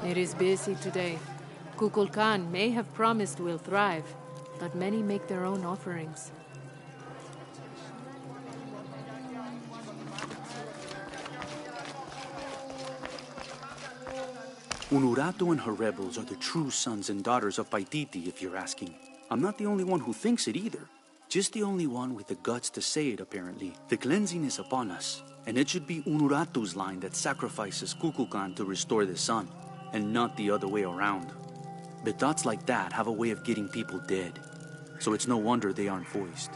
It is busy today. Kukulkan may have promised we'll thrive, but many make their own offerings. Unuratu and her rebels are the true sons and daughters of Paititi, if you're asking. I'm not the only one who thinks it either. Just the only one with the guts to say it, apparently. The cleansing is upon us, and it should be Unuratu's line that sacrifices Kukulkan to restore the sun, and not the other way around. But thoughts like that have a way of getting people dead, so it's no wonder they aren't voiced.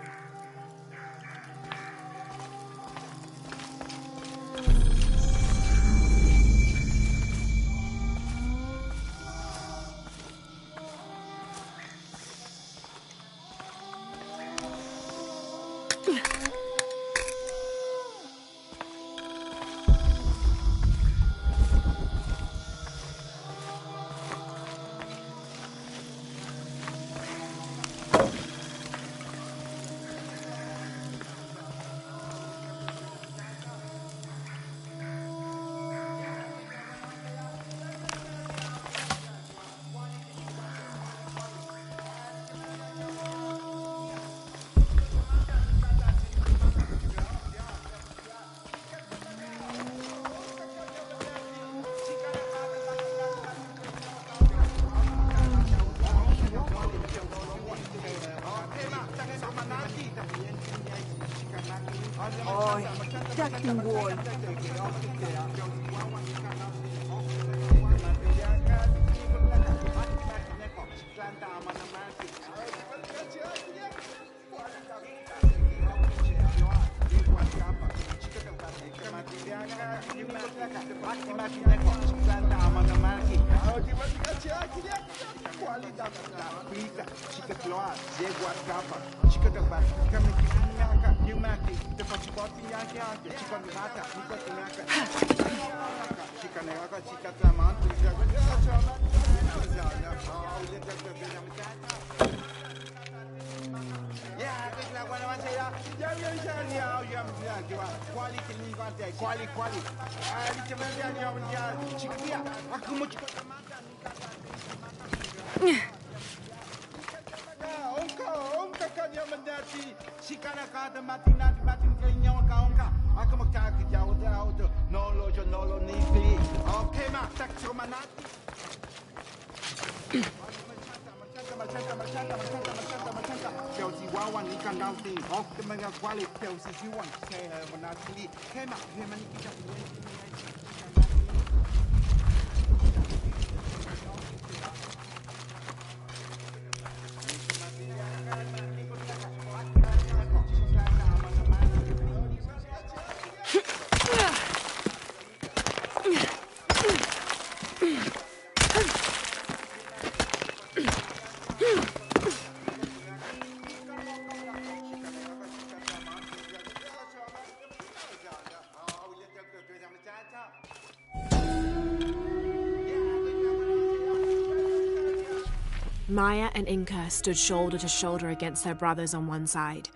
Maya and Inca stood shoulder to shoulder against their brothers on one side,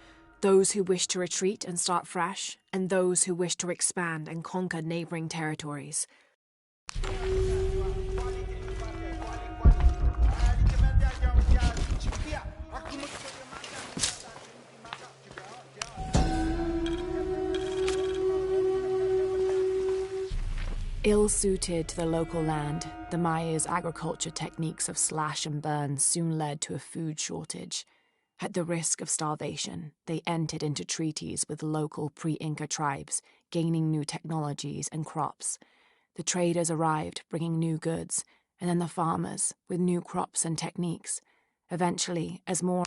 those who wished to retreat and start fresh, and those who wished to expand and conquer neighboring territories. Ill-suited to the local land, the Maya's agriculture techniques of slash and burn soon led to a food shortage. At the risk of starvation, they entered into treaties with local pre-Inca tribes, gaining new technologies and crops. The traders arrived, bringing new goods, and then the farmers, with new crops and techniques. Eventually, as more...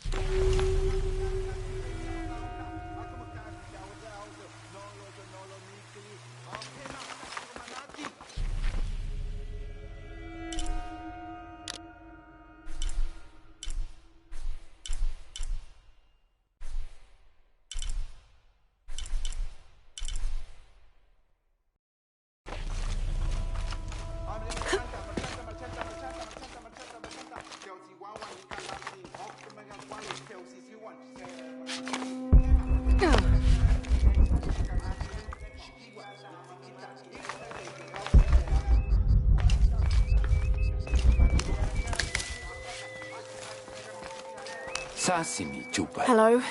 Sasimi, Chupa. Hello?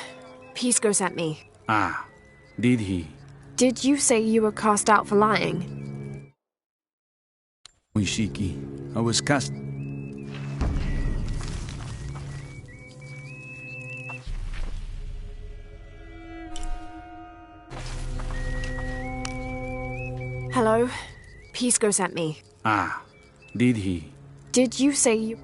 Pisco sent me. Ah, did he? Did you say you were cast out for lying? Uishiki, I was cast... Hello? Pisco sent me. Ah, did he? Did you say you...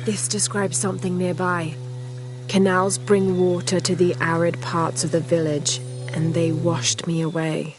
This describes something nearby. Canals bring water to the arid parts of the village, and they washed me away.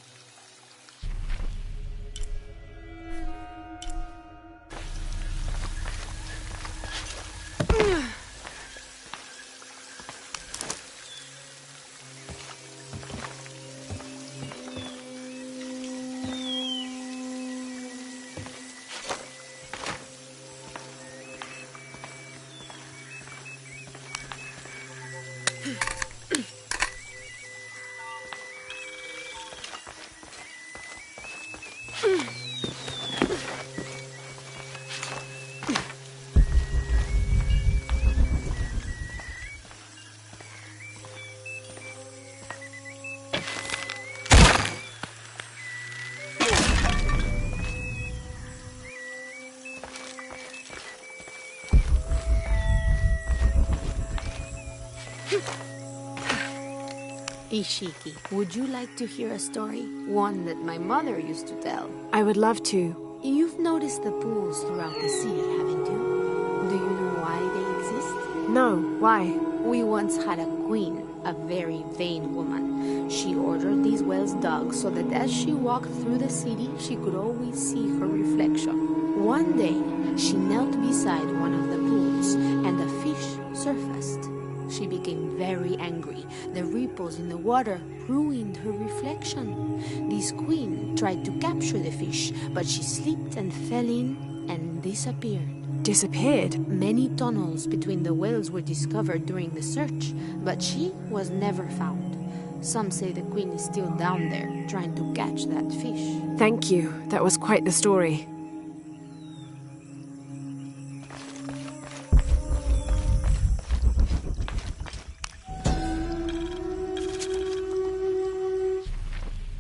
Ishiki, would you like to hear a story? One that my mother used to tell. I would love to. You've noticed the pools throughout the city, haven't you? Do you know why they exist? No, why? We once had a queen, a very vain woman. She ordered these wells dug so that as she walked through the city, she could always see her reflection. One day, she knelt beside one of the pools, and a fish surfaced. She became very angry. The ripples in the water ruined her reflection. This queen tried to capture the fish, but she slipped and fell in and disappeared. Disappeared? Many tunnels between the wells were discovered during the search, but she was never found. Some say the queen is still down there, trying to catch that fish. Thank you. That was quite the story.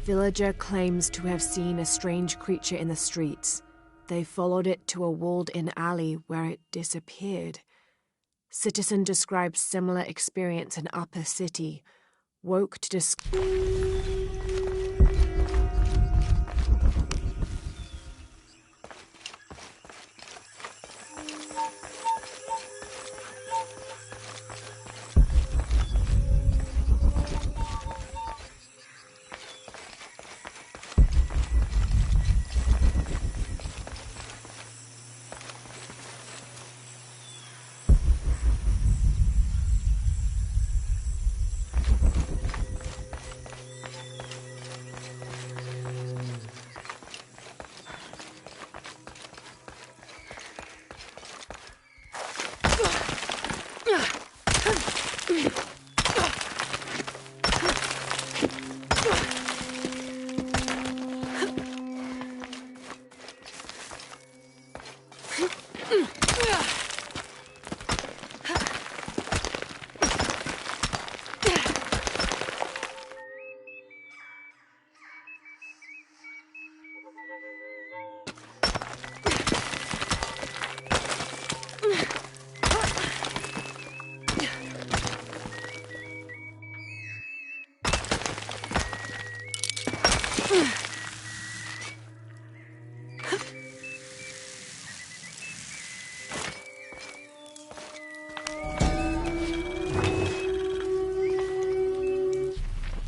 Villager claims to have seen a strange creature in the streets. They followed it to a walled-in alley where it disappeared. Citizen describes similar experience in Upper City. Woke to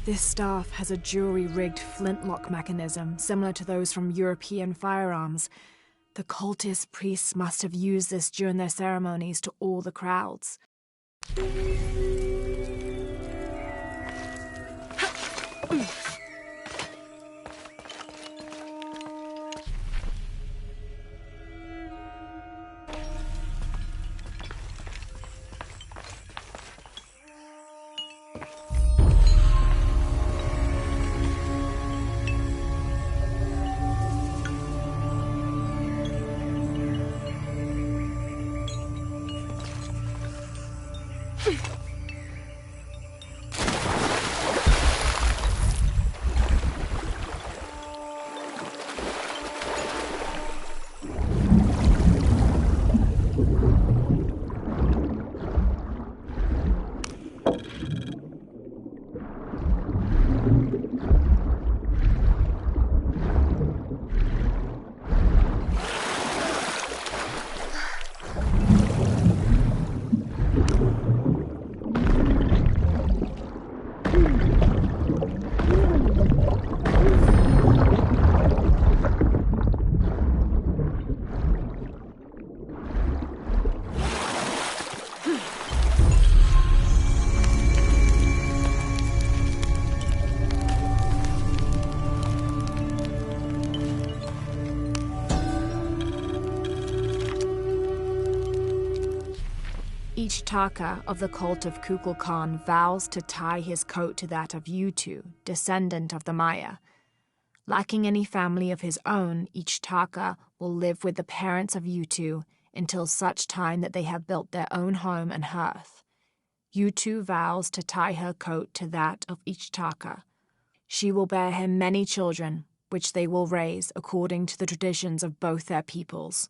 This staff has a jury-rigged flintlock mechanism similar to those from European firearms. The cultist priests must have used this during their ceremonies to awe the crowds. Each Taka of the cult of Kukulkan vows to tie his coat to that of Yutu, descendant of the Maya. Lacking any family of his own, each Taka will live with the parents of Yutu until such time that they have built their own home and hearth. Yutu vows to tie her coat to that of each Taka. She will bear him many children, which they will raise according to the traditions of both their peoples.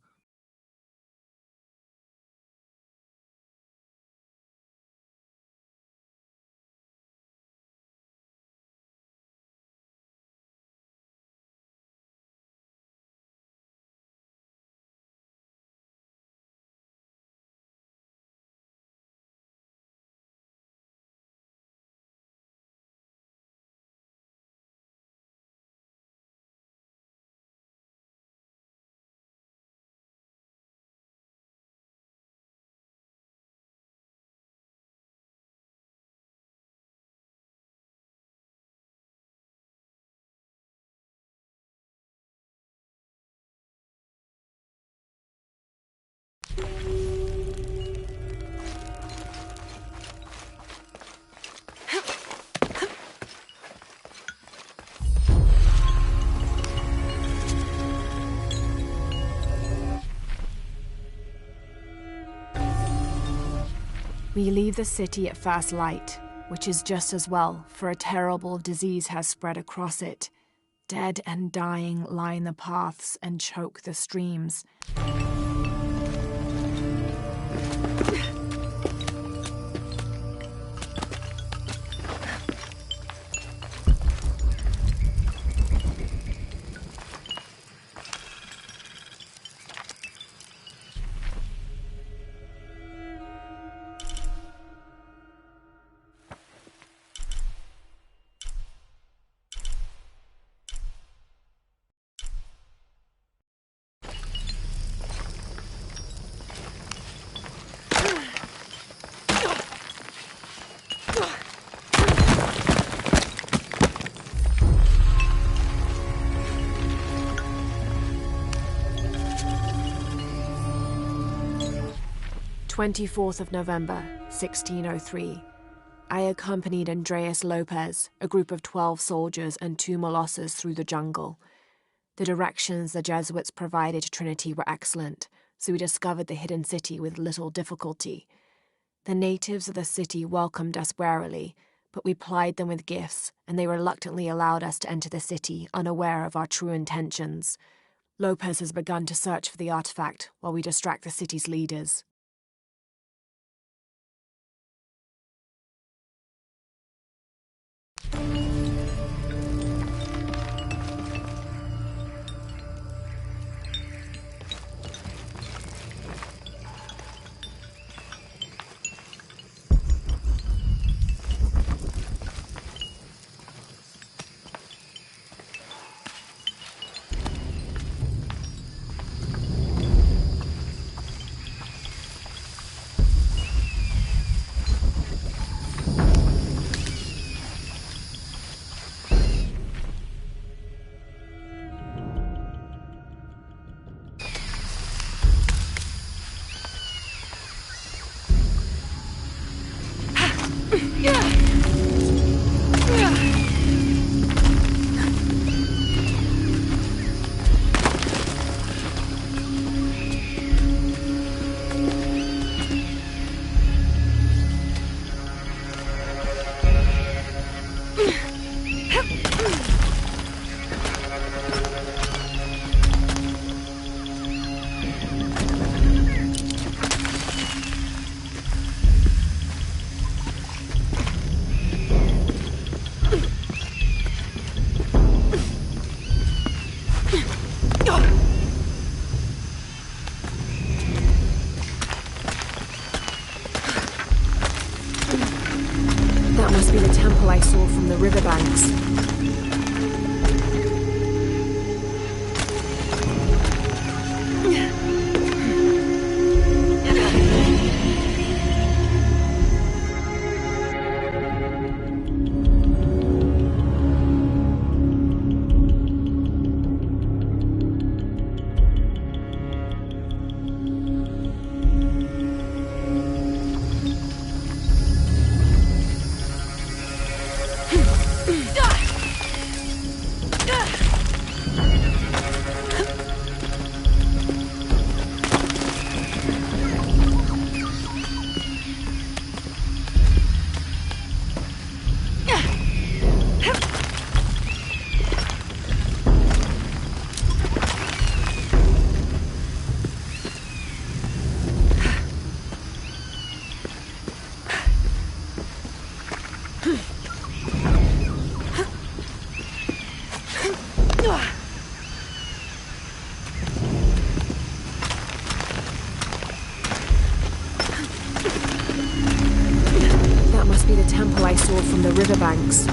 We leave the city at first light, which is just as well, for a terrible disease has spread across it. Dead and dying line the paths and choke the streams. 24th of November, 1603. I accompanied Andreas Lopez, a group of 12 soldiers and 2 Molossers through the jungle. The directions the Jesuits provided to Trinity were excellent, so we discovered the hidden city with little difficulty. The natives of the city welcomed us warily, but we plied them with gifts, and they reluctantly allowed us to enter the city, unaware of our true intentions. Lopez has begun to search for the artifact while we distract the city's leaders. That must be the temple I saw from the riverbanks. That must be the temple I saw from the riverbanks.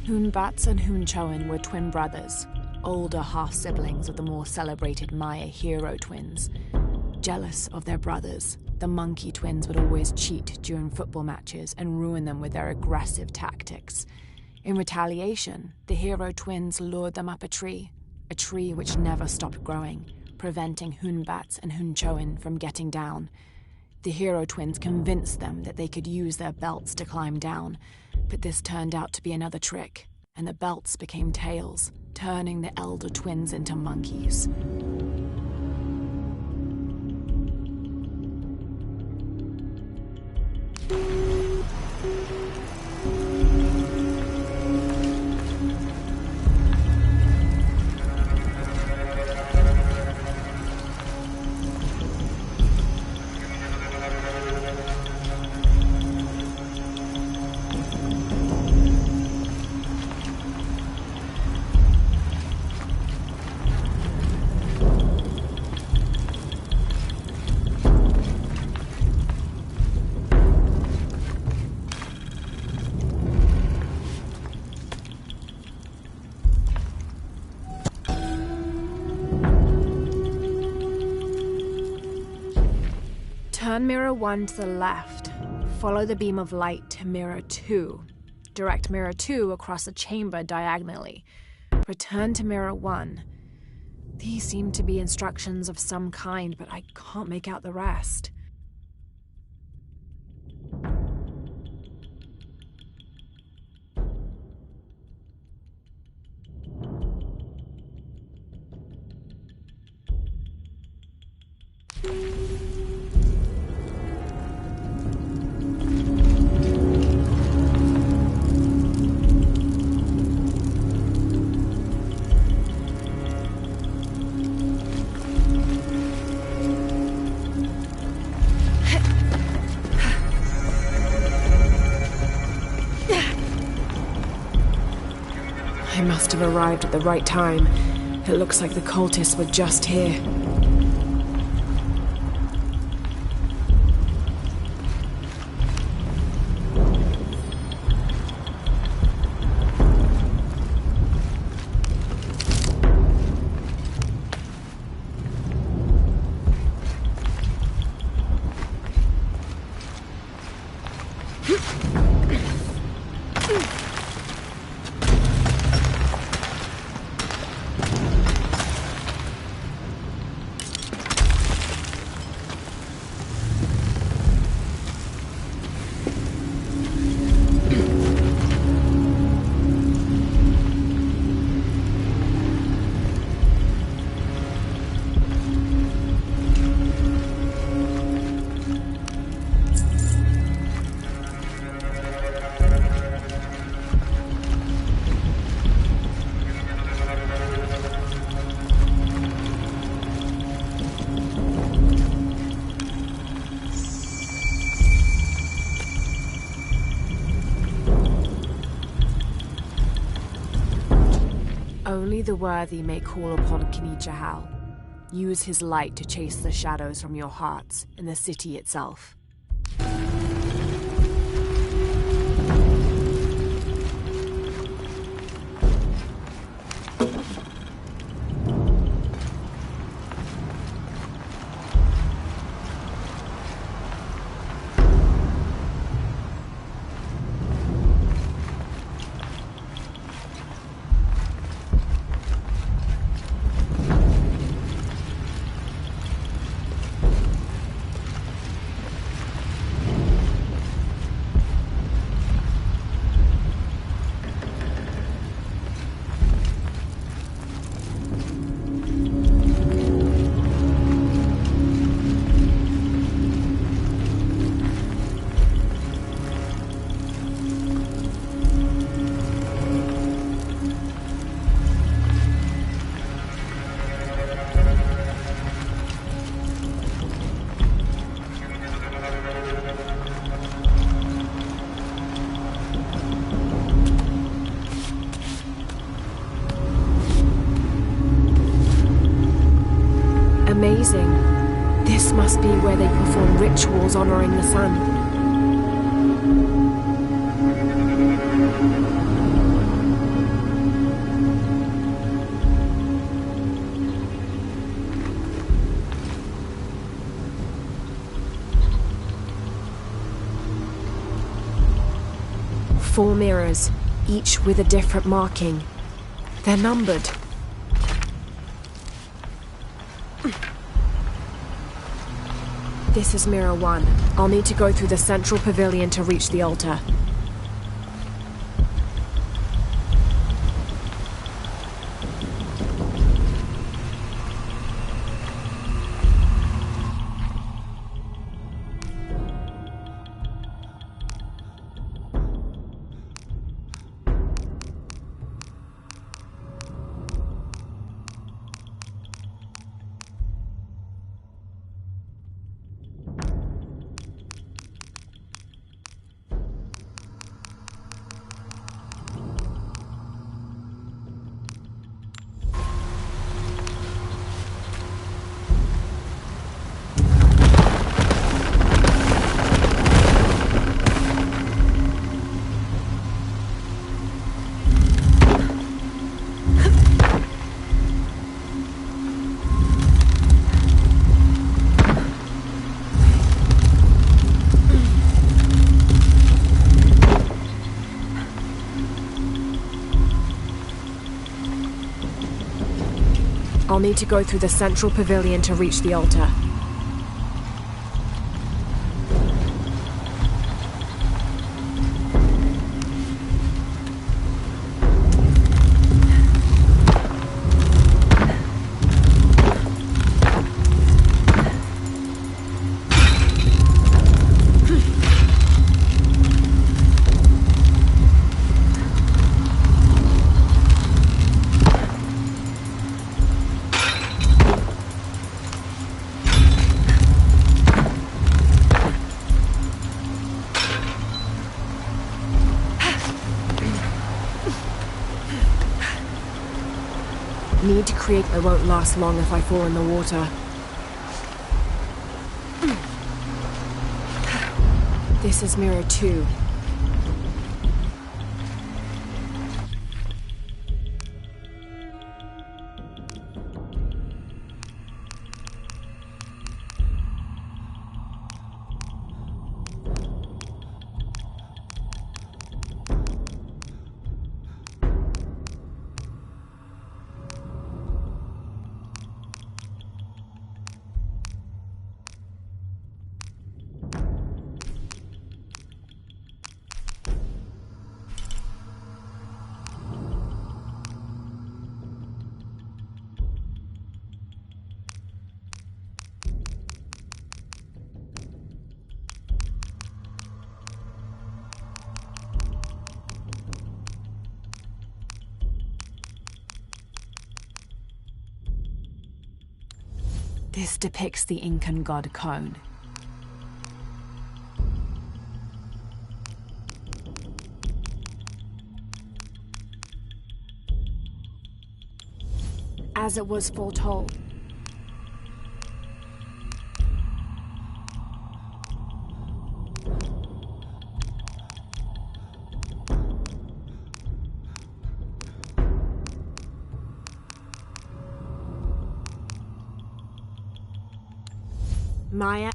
Hunbats and Hunchoin were twin brothers, older half-siblings of the more celebrated Maya hero twins. Jealous of their brothers, the monkey twins would always cheat during football matches and ruin them with their aggressive tactics. In retaliation, the hero twins lured them up a tree which never stopped growing, preventing Hunbats and Hunchoin from getting down. The hero twins convinced them that they could use their belts to climb down, but this turned out to be another trick, and the belts became tails, turning the elder twins into monkeys. Turn mirror 1 to the left. Follow the beam of light to mirror 2. Direct mirror 2 across the chamber diagonally. Return to mirror 1. These seem to be instructions of some kind, but I can't make out the rest. I must have arrived at the right time. It looks like the cultists were just here. Only the worthy may call upon Kinichahal. Use his light to chase the shadows from your hearts and the city itself. Amazing. This must be where they perform rituals honoring the sun. Four mirrors, each with a different marking. They're numbered. This is Mirror 1. I'll need to go through the central pavilion to reach the altar. I'll need to go through the central pavilion to reach the altar. Need to create. I won't last long if I fall in the water. This is Mirror 2. This depicts the Incan god Kon. as it was foretold. Maya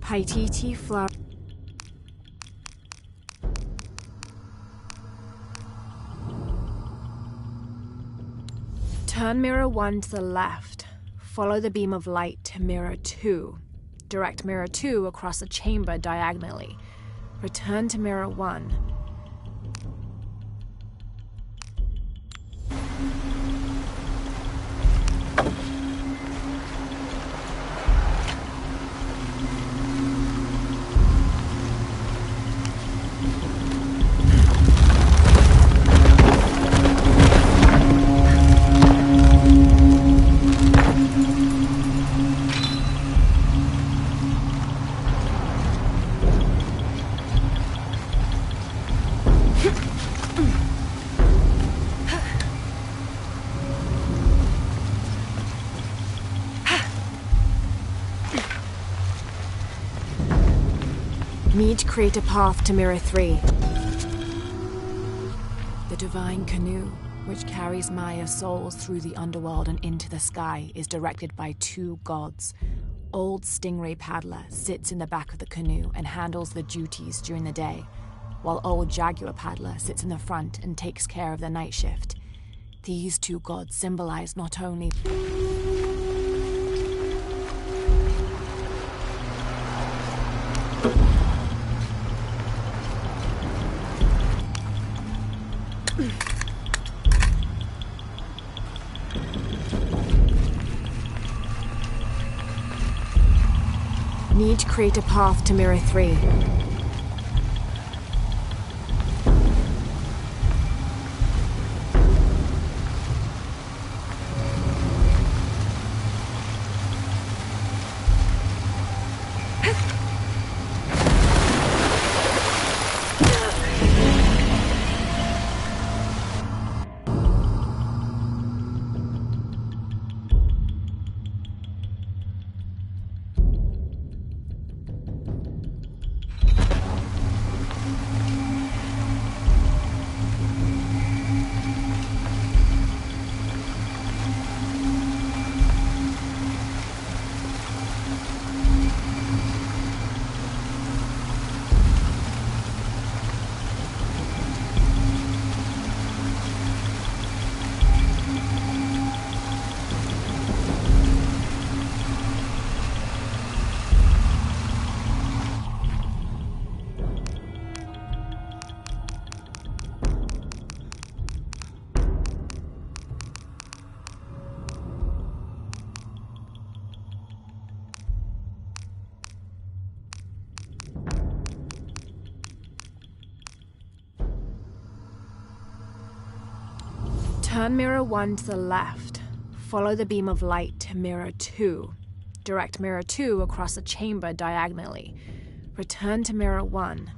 Paititi flower. Turn mirror 1 to the left. Follow the beam of light to mirror 2. Direct mirror 2 across the chamber diagonally. Return to mirror 1. Need to create a path to mirror 3. The divine canoe, which carries Maya's souls through the underworld and into the sky, is directed by 2 gods. Old Stingray Paddler sits in the back of the canoe and handles the duties during the day, while Old Jaguar Paddler sits in the front and takes care of the night shift. These 2 gods symbolize not only Need to create a path to mirror 3. Turn mirror 1 to the left. Follow the beam of light to mirror 2. Direct mirror 2 across the chamber diagonally. Return to mirror 1.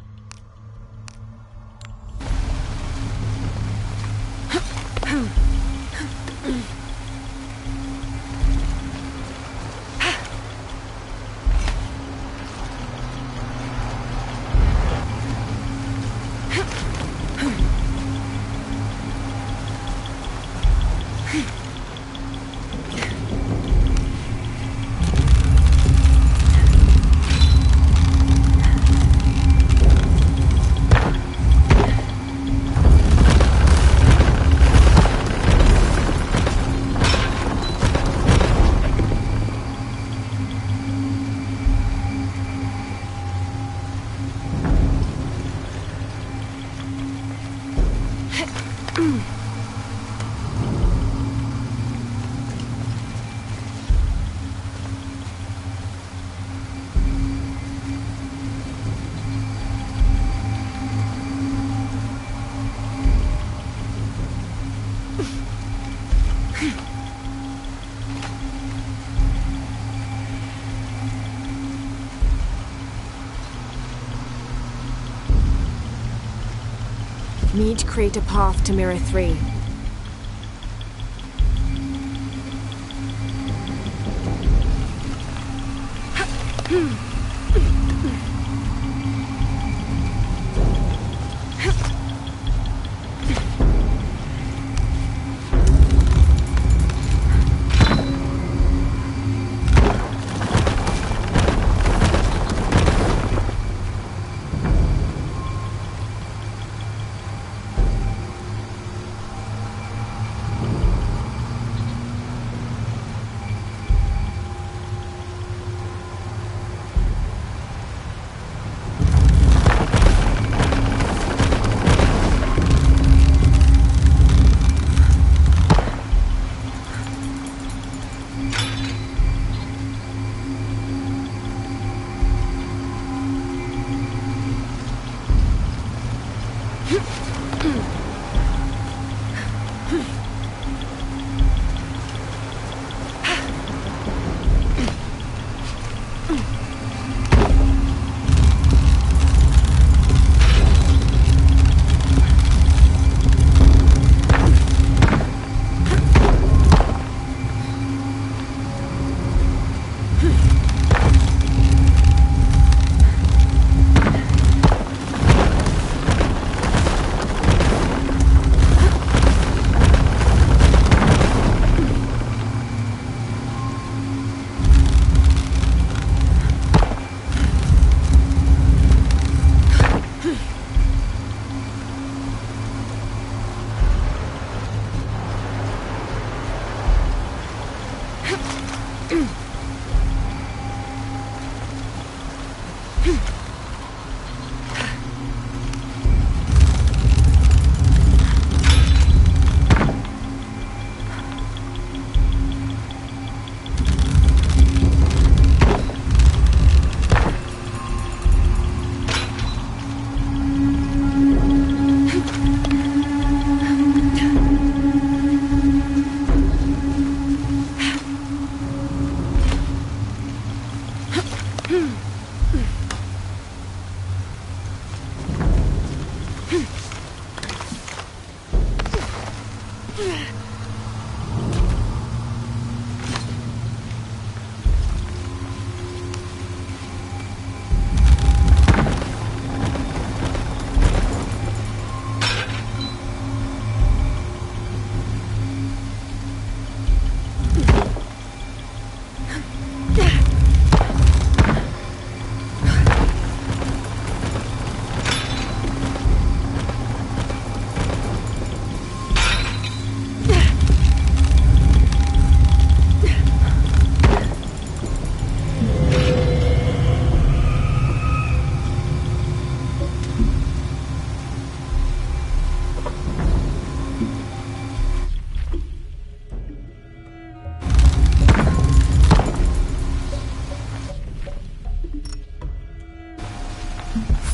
Need to create a path to mirror 3.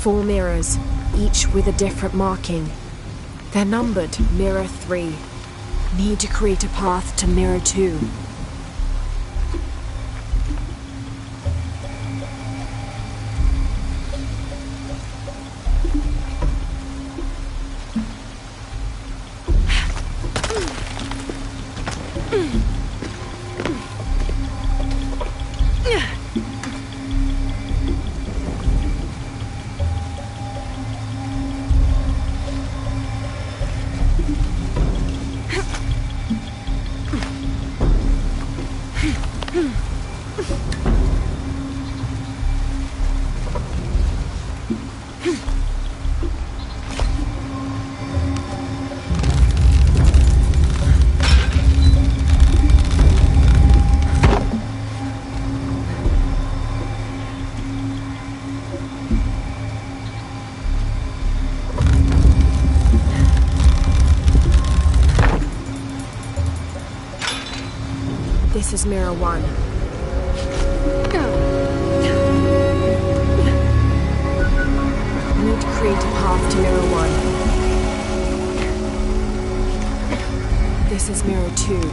Four mirrors, each with a different marking. They're numbered Mirror 3. Need to create a path to Mirror 2. This is Mirror 1. Need to create a path to Mirror 1. This is Mirror 2.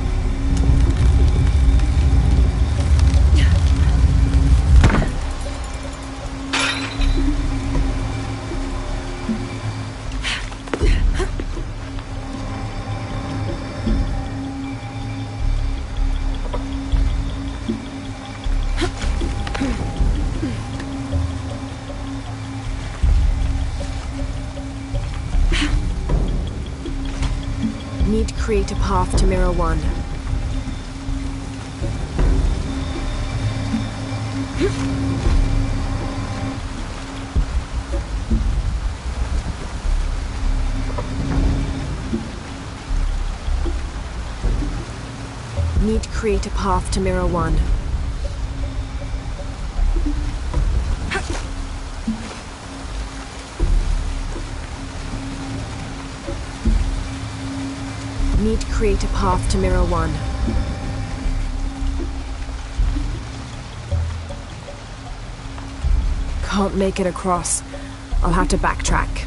Need to create a path to Mirror 1. Need to create a path to Mirror 1. Need to create a path to Mirror 1. Can't make it across. I'll have to backtrack.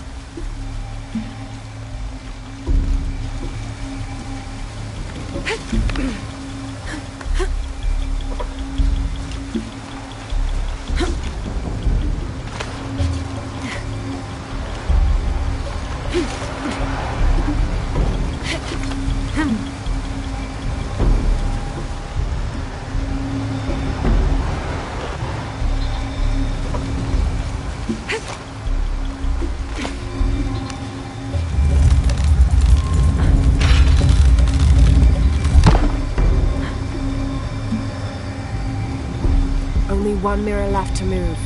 Only one mirror left to move.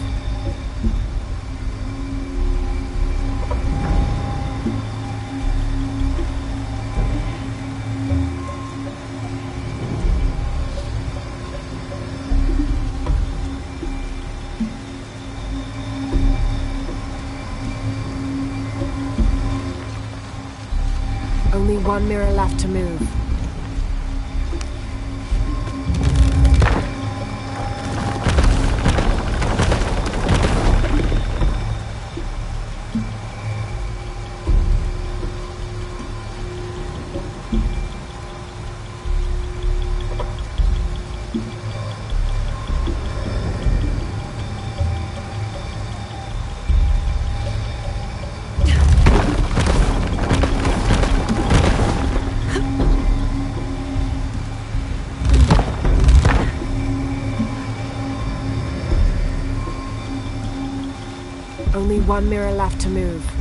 Only one mirror left to move. one mirror left to move.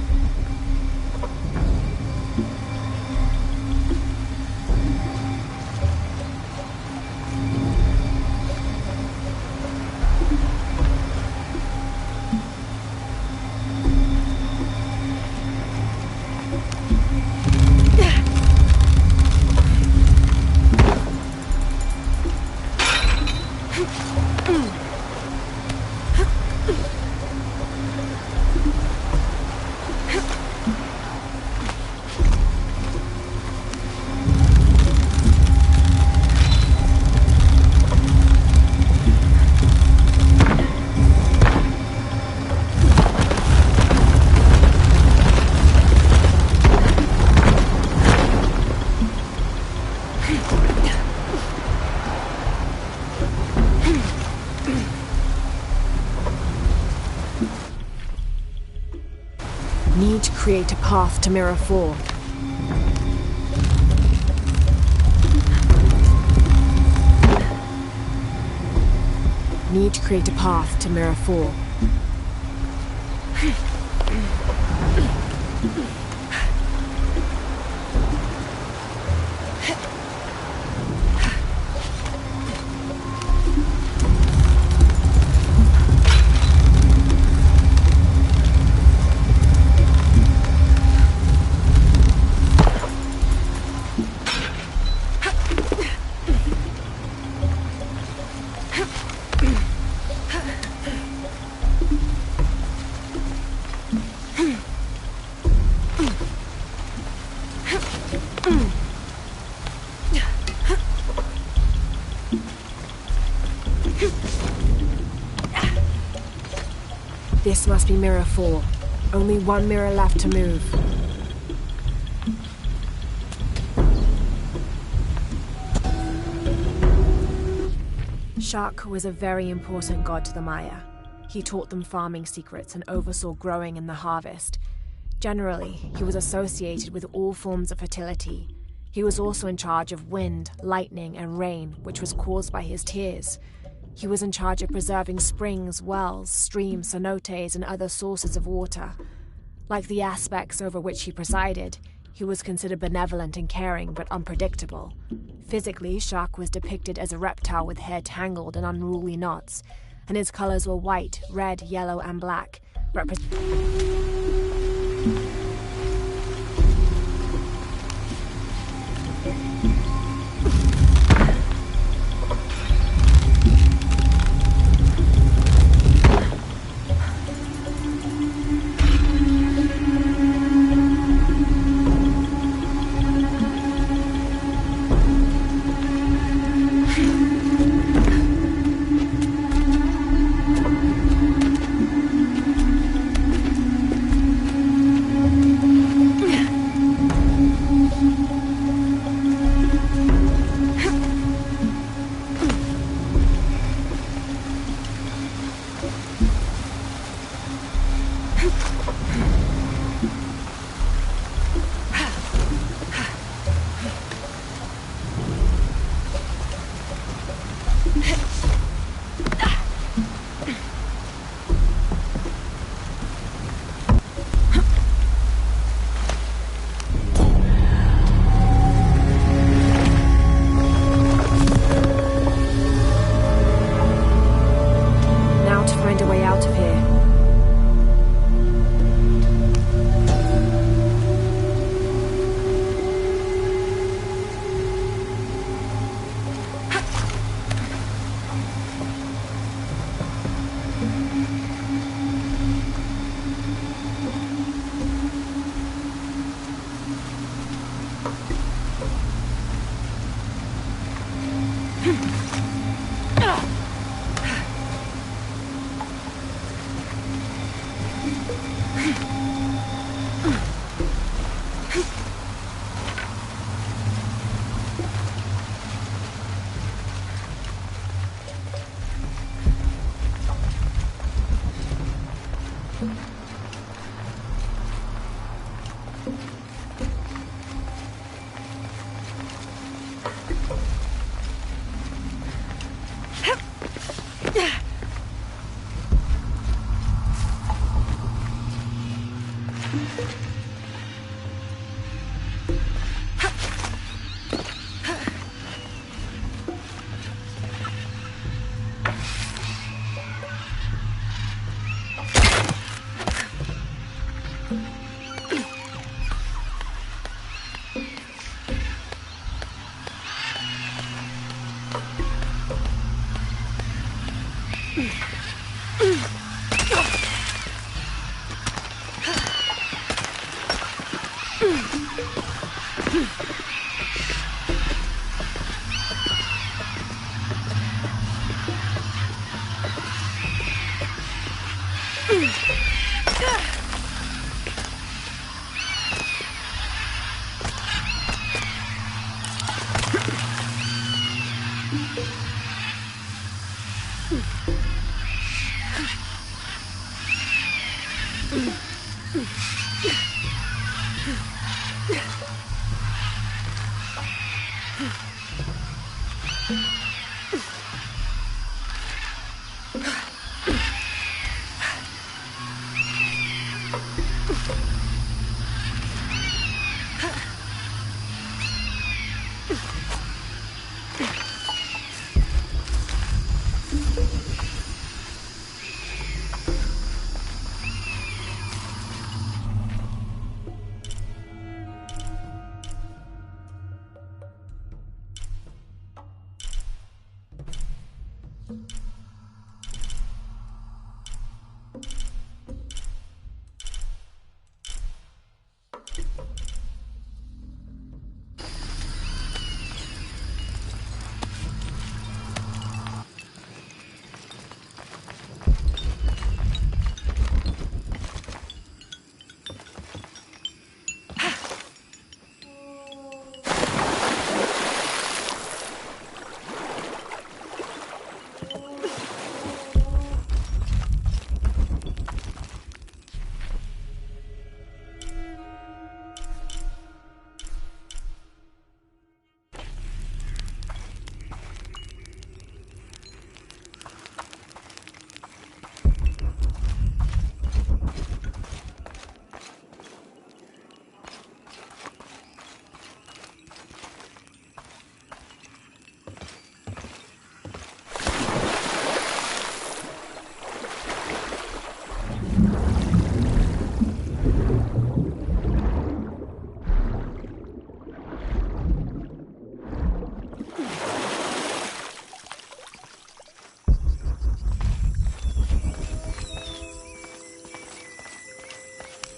Need to create a path to Mirror 4. Need to create a path to Mirror 4. This must be Mirror 4. Only one mirror left to move. Shak was a very important god to the Maya. He taught them farming secrets and oversaw growing and the harvest. Generally, he was associated with all forms of fertility. He was also in charge of wind, lightning, and rain, which was caused by his tears. He was in charge of preserving springs, wells, streams, cenotes, and other sources of water. Like the aspects over which he presided, he was considered benevolent and caring, but unpredictable. Physically, Shak was depicted as a reptile with hair tangled in unruly knots, and his colors were white, red, yellow, and black,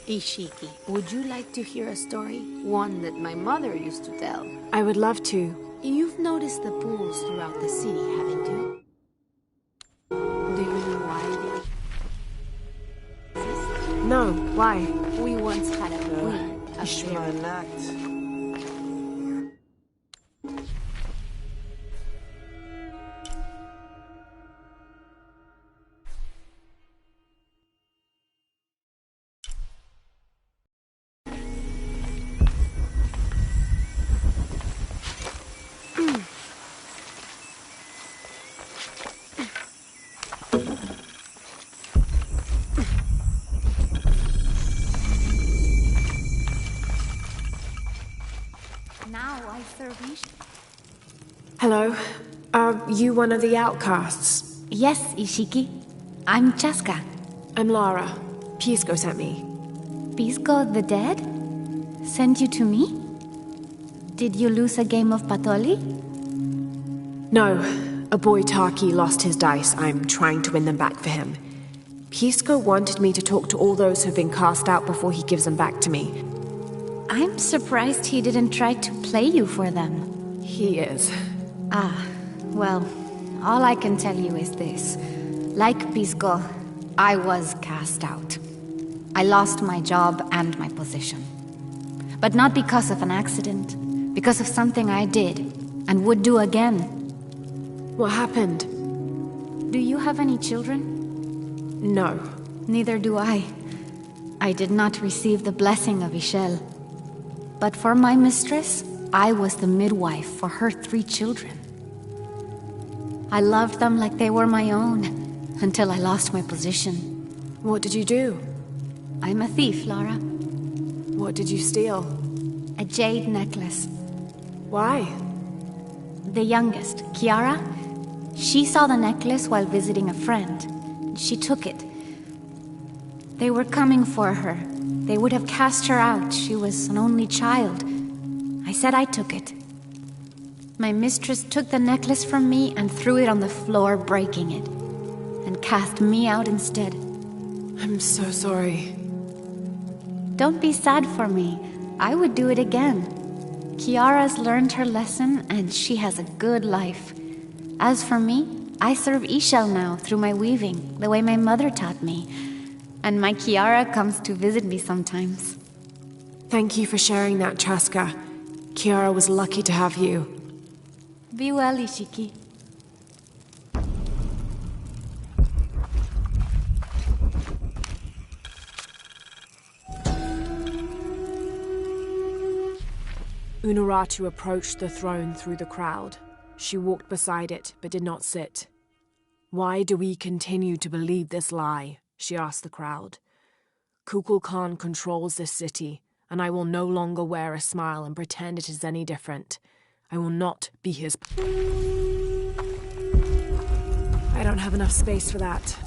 Ishiki, would you like to hear a story? One that my mother used to tell. I would love to. You've noticed the pools throughout the city, haven't you? Do you know why they exist? No, why? We once had a queen, a very... Now I serve Ishiki. Hello? Are you one of the outcasts? Yes, Ishiki. I'm Chaska. I'm Lara. Pisco sent me. Pisco the dead? Sent you to me? Did you lose a game of Patoli? No. A boy Taki lost his dice. I'm trying to win them back for him. Pisco wanted me to talk to all those who've been cast out before he gives them back to me. I'm surprised he didn't try to play you for them. He is. Ah, well, all I can tell you is this. Like Pisco, I was cast out. I lost my job and my position. But not because of an accident, because of something I did, and would do again. What happened? Do you have any children? No. Neither do I. I did not receive the blessing of Ishel. But for my mistress, I was the midwife for her 3 children. I loved them like they were my own, until I lost my position. What did you do? I'm a thief, Lara. What did you steal? A jade necklace. Why? The youngest, Kiara, she saw the necklace while visiting a friend. She took it. They were coming for her. They would have cast her out. She was an only child. I said I took it. My mistress took the necklace from me and threw it on the floor, breaking it. and cast me out instead. I'm so sorry. Don't be sad for me. I would do it again. Kiara's learned her lesson and she has a good life. As for me, I serve Ishel now through my weaving, the way my mother taught me. And my Kiara comes to visit me sometimes. Thank you for sharing that, Chaska. Kiara was lucky to have you. Be well, Ishiki. Unuratu approached the throne through the crowd. She walked beside it, but did not sit. Why do we continue to believe this lie? She asked the crowd. Kukulkan controls this city, and I will no longer wear a smile and pretend it is any different. I will not be his... I don't have enough space for that.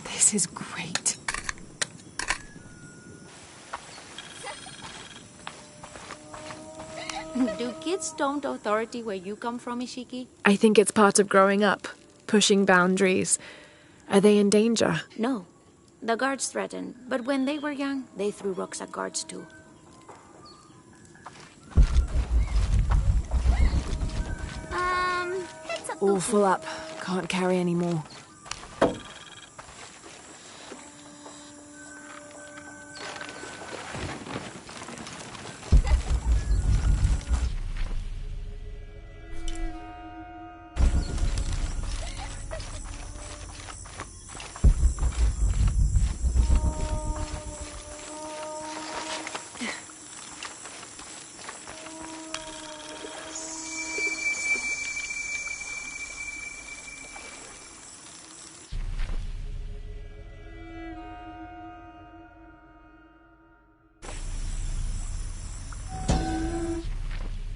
This is great. Do kids don't authority where you come from, Ishiki? I think it's part of growing up, pushing boundaries. Are they in danger? No. The guards threatened, but when they were young, they threw rocks at guards too. All full up. Can't carry any more.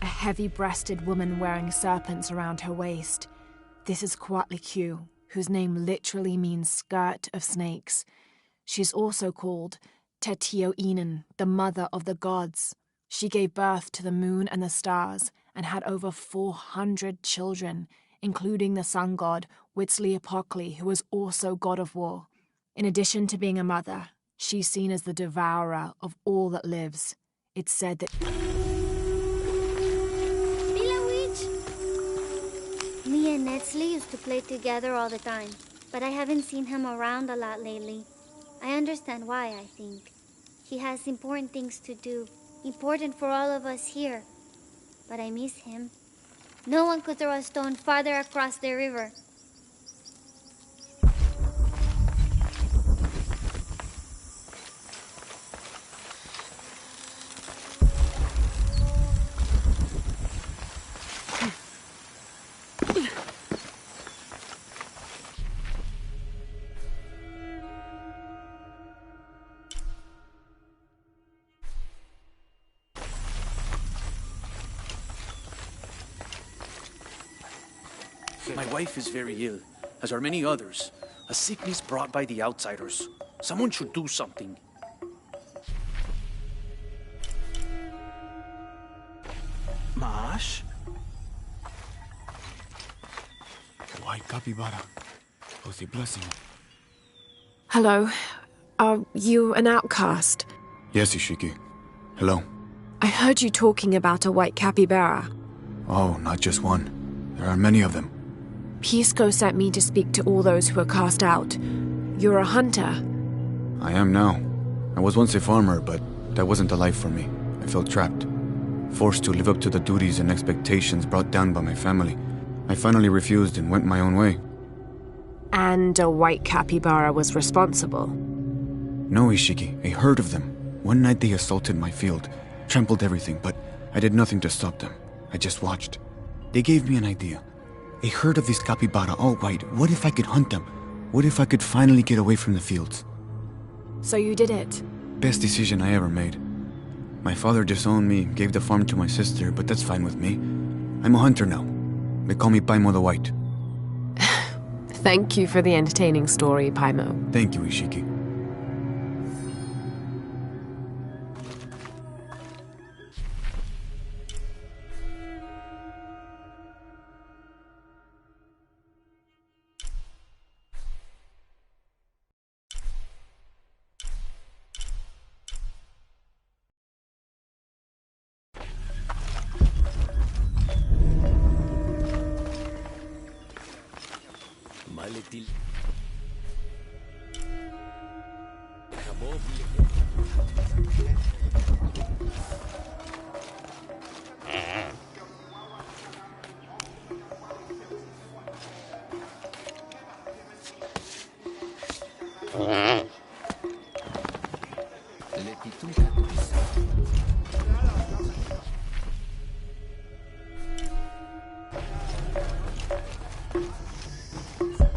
Heavy-breasted woman wearing serpents around her waist. This is Kuatlikyu, whose name literally means skirt of snakes. She's also called Tetioinen, the mother of the gods. She gave birth to the moon and the stars and had over 400 children, including the sun god Huitzilopochtli, who was also god of war. In addition to being a mother, she's seen as the devourer of all that lives. It's said that... Me and Netzli used to play together all the time, but I haven't seen him around a lot lately. I understand why, I think. He has important things to do, important for all of us here. But I miss him. No one could throw a stone farther across the river. My wife is very ill, as are many others. A sickness brought by the outsiders. Someone should do something. Maash? White capybara. Was a blessing. Hello. Are you an outcast? Yes, Ishiki. Hello. I heard you talking about a white capybara. Oh, not just one. There are many of them. Pisco sent me to speak to all those who are cast out. You're a hunter. I am now. I was once a farmer, but that wasn't the life for me. I felt trapped. Forced to live up to the duties and expectations brought down by my family. I finally refused and went my own way. And a white capybara was responsible. No, Ishiki. A herd of them. One night they assaulted my field, trampled everything, but I did nothing to stop them. I just watched. They gave me an idea. A herd of these capybara, all white. What if I could hunt them? What if I could finally get away from the fields? So you did it? Best decision I ever made. My father disowned me, gave the farm to my sister, but that's fine with me. I'm a hunter now. They call me Paimon the White. Thank you for the entertaining story, Paimon. Thank you, Ishiki.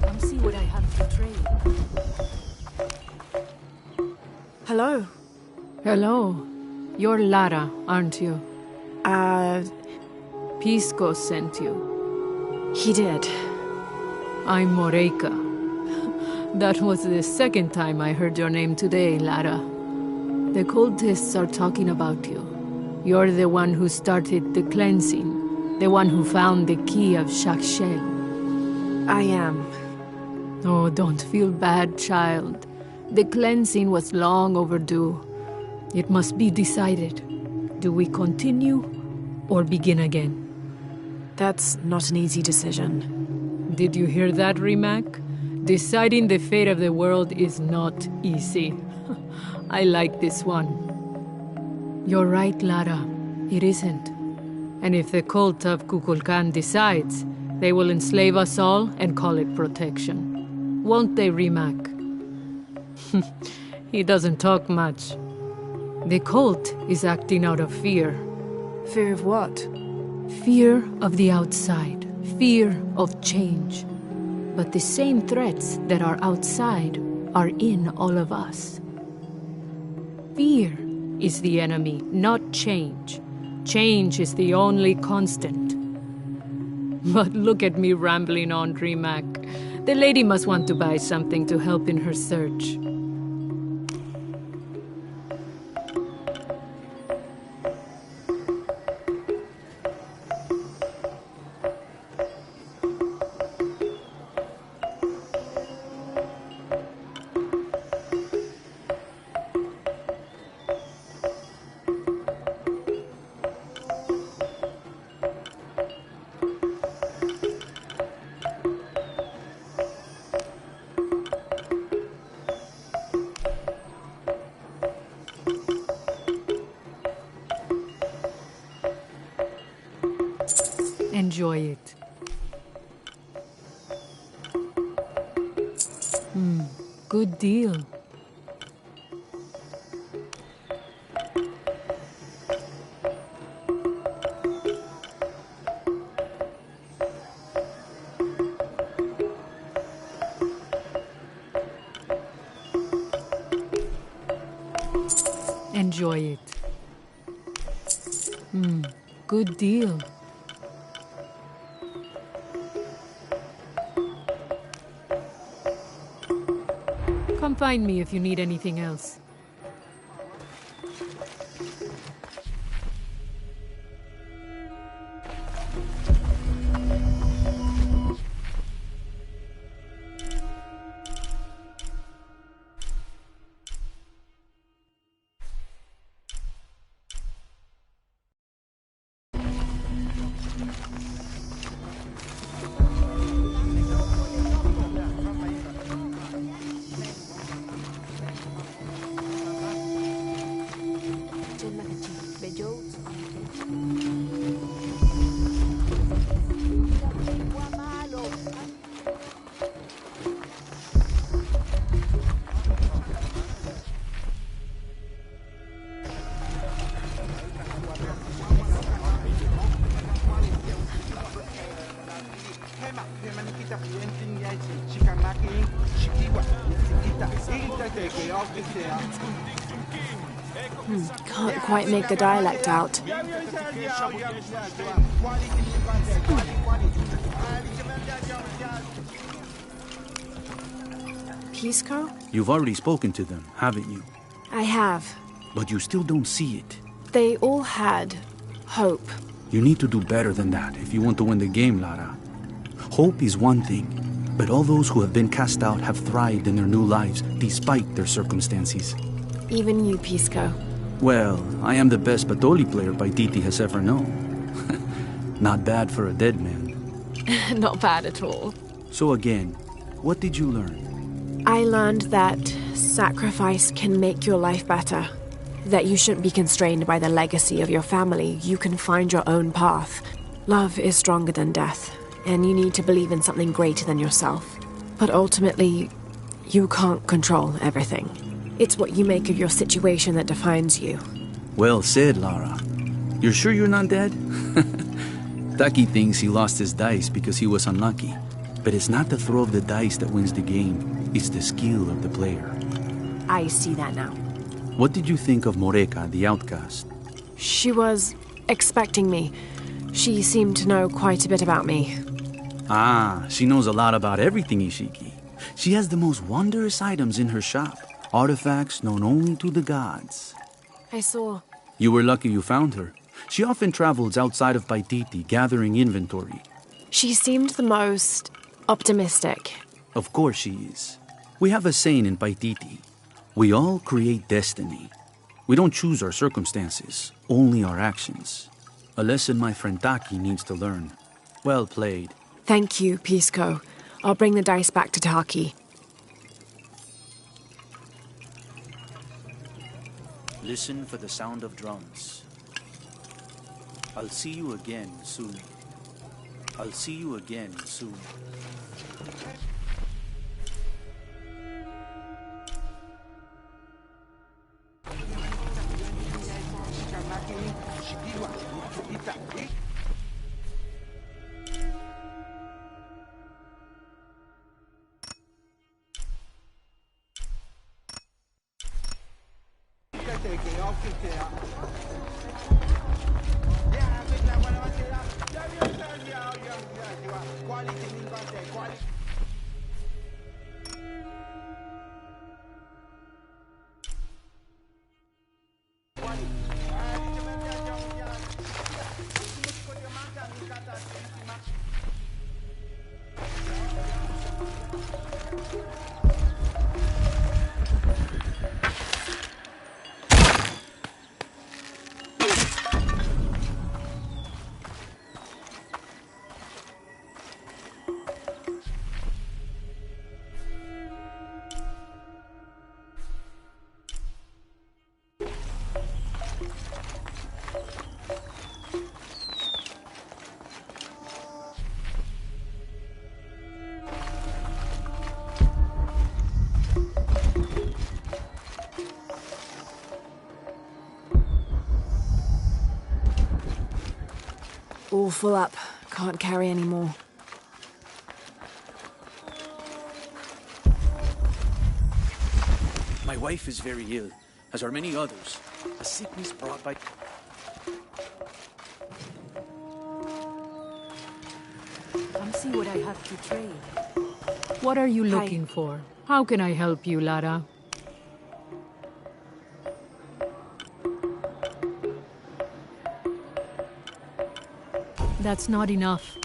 Come see what I have to trade. Hello. Hello. You're Lara, aren't you? Pisco sent you. He did. I'm Moreika. That was the second time I heard your name today, Lara. The cultists are talking about you. You're the one who started the cleansing, the one who found the key of Shakshel. I am. Oh, don't feel bad, child. The cleansing was long overdue. It must be decided. Do we continue or begin again? That's not an easy decision. Did you hear that, Rimac? Deciding the fate of the world is not easy. I like this one. You're right, Lara. It isn't. And if the cult of Kukulkan decides, they will enslave us all and call it protection. Won't they, Rimac? He doesn't talk much. The cult is acting out of fear. Fear of what? Fear of the outside. Fear of change. But the same threats that are outside are in all of us. Fear is the enemy, not change. Change is the only constant. But look at me rambling on, Rimac. The lady must want to buy something to help in her search. Enjoy it. Good deal. Enjoy it. Good deal. Come find me if you need anything else. Can't quite make the dialect out. Pisco? You've already spoken to them, haven't you? I have. But you still don't see it. They all had hope. You need to do better than that if you want to win the game, Lara. Hope is one thing, but all those who have been cast out have thrived in their new lives despite their circumstances. Even you, Pisco. Well, I am the best Batoli player Paititi has ever known. Not bad for a dead man. Not bad at all. So again, what did you learn? I learned that sacrifice can make your life better. That you shouldn't be constrained by the legacy of your family. You can find your own path. Love is stronger than death, and you need to believe in something greater than yourself. But ultimately, you can't control everything. It's what you make of your situation that defines you. Well said, Lara. You're sure you're not dead? Taki thinks he lost his dice because he was unlucky. But it's not the throw of the dice that wins the game. It's the skill of the player. I see that now. What did you think of Moreka, the outcast? She was expecting me. She seemed to know quite a bit about me. Ah, she knows a lot about everything, Ishiki. She has the most wondrous items in her shop. Artifacts known only to the gods. I saw. You were lucky you found her. She often travels outside of Paititi, gathering inventory. She seemed the most optimistic. Of course she is. We have a saying in Paititi. We all create destiny. We don't choose our circumstances, only our actions. A lesson my friend Taki needs to learn. Well played. Thank you, Pisco. I'll bring the dice back to Taki. Listen for the sound of drums. I'll see you again soon. I'll see you again soon. All full up. Can't carry any more. My wife is very ill, as are many others. A sickness brought by... Come see what I have to trade. What are you looking for? How can I help you, Lara? That's not enough.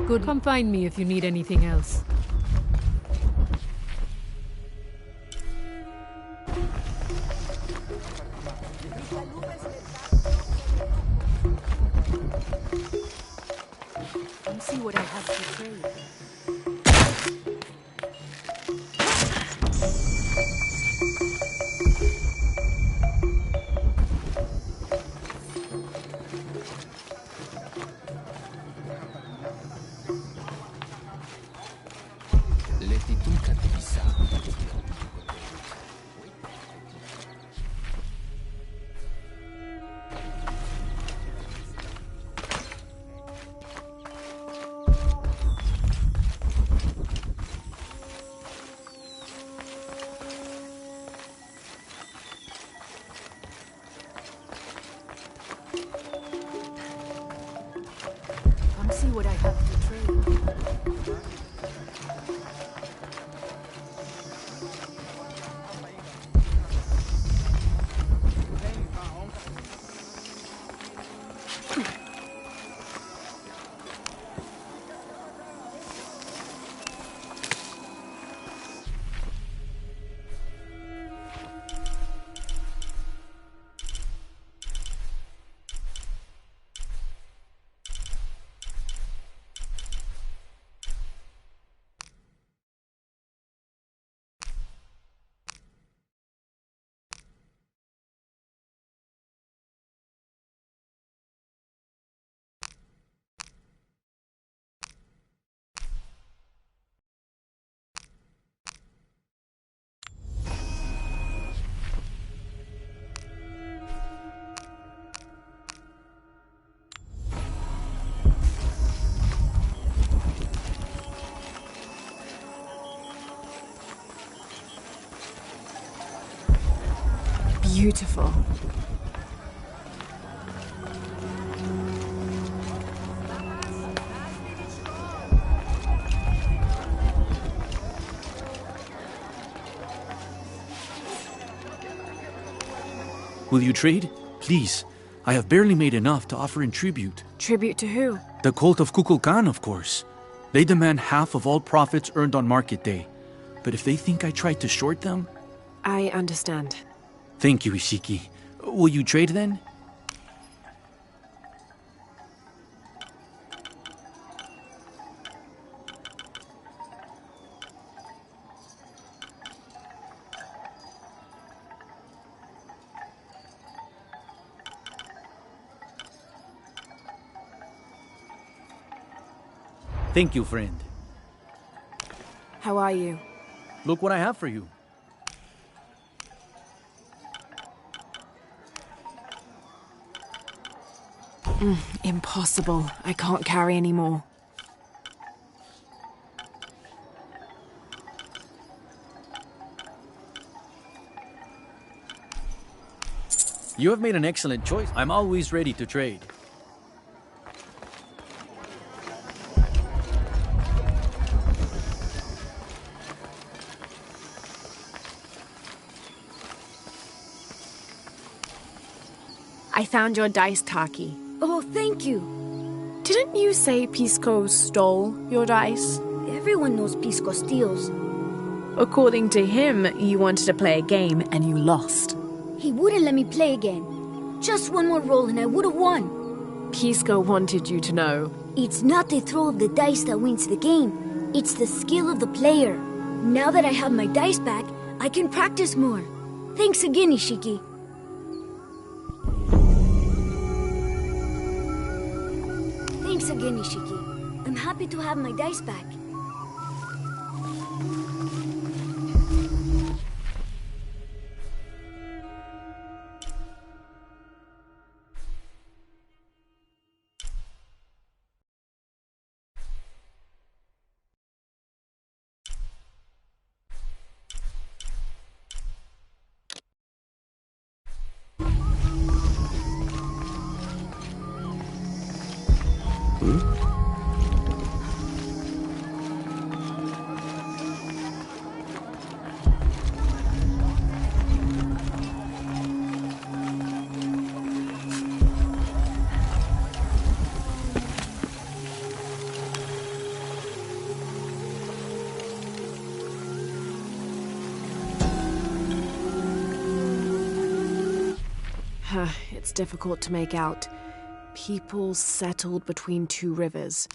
Good. Come find me if you need anything else. Come see what I have to trade. See what I have to trade. Beautiful. Will you trade? Please. I have barely made enough to offer in tribute. Tribute to who? The cult of Kukulkan, of course. They demand half of all profits earned on market day. But if they think I tried to short them... I understand. Thank you, Ishiki. Will you trade then? Thank you, friend. How are you? Look what I have for you. Impossible. I can't carry any more. You have made an excellent choice. I'm always ready to trade. I found your dice, Taki. Oh, thank you. Didn't you say Pisco stole your dice? Everyone knows Pisco steals. According to him, you wanted to play a game and you lost. He wouldn't let me play again. Just one more roll and I would have won. Pisco wanted you to know. It's not the throw of the dice that wins the game. It's the skill of the player. Now that I have my dice back, I can practice more. Thanks again, Ishiki. Thanks again, Ishiki. I'm happy to have my dice back. It's difficult to make out. People settled between two rivers.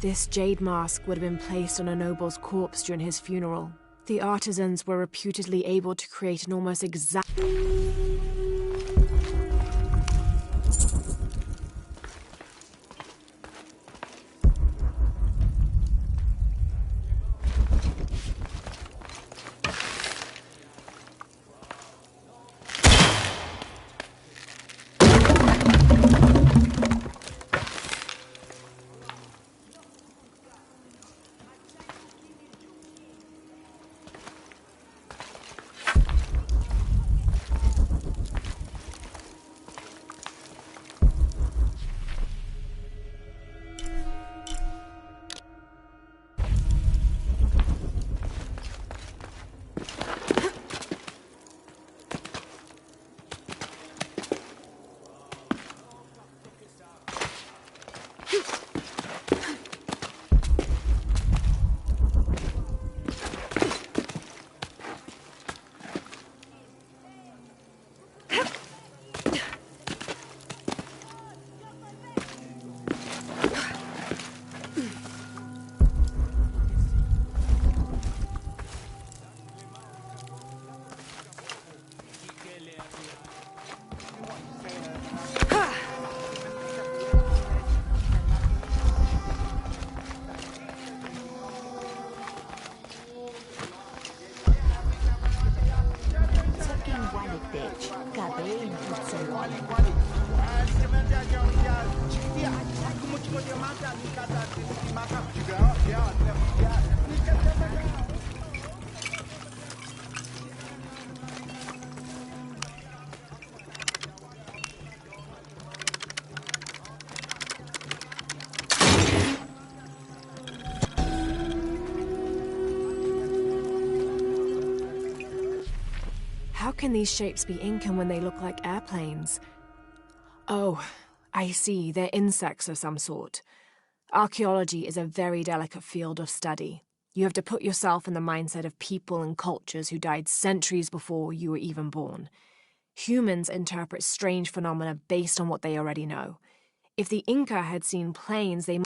This jade mask would have been placed on a noble's corpse during his funeral. The artisans were reputedly able to create an almost exact... How can these shapes be Incan when they look like airplanes? Oh, I see. They're insects of some sort. Archaeology is a very delicate field of study. You have to put yourself in the mindset of people and cultures who died centuries before you were even born. Humans interpret strange phenomena based on what they already know. If the Inca had seen planes, they...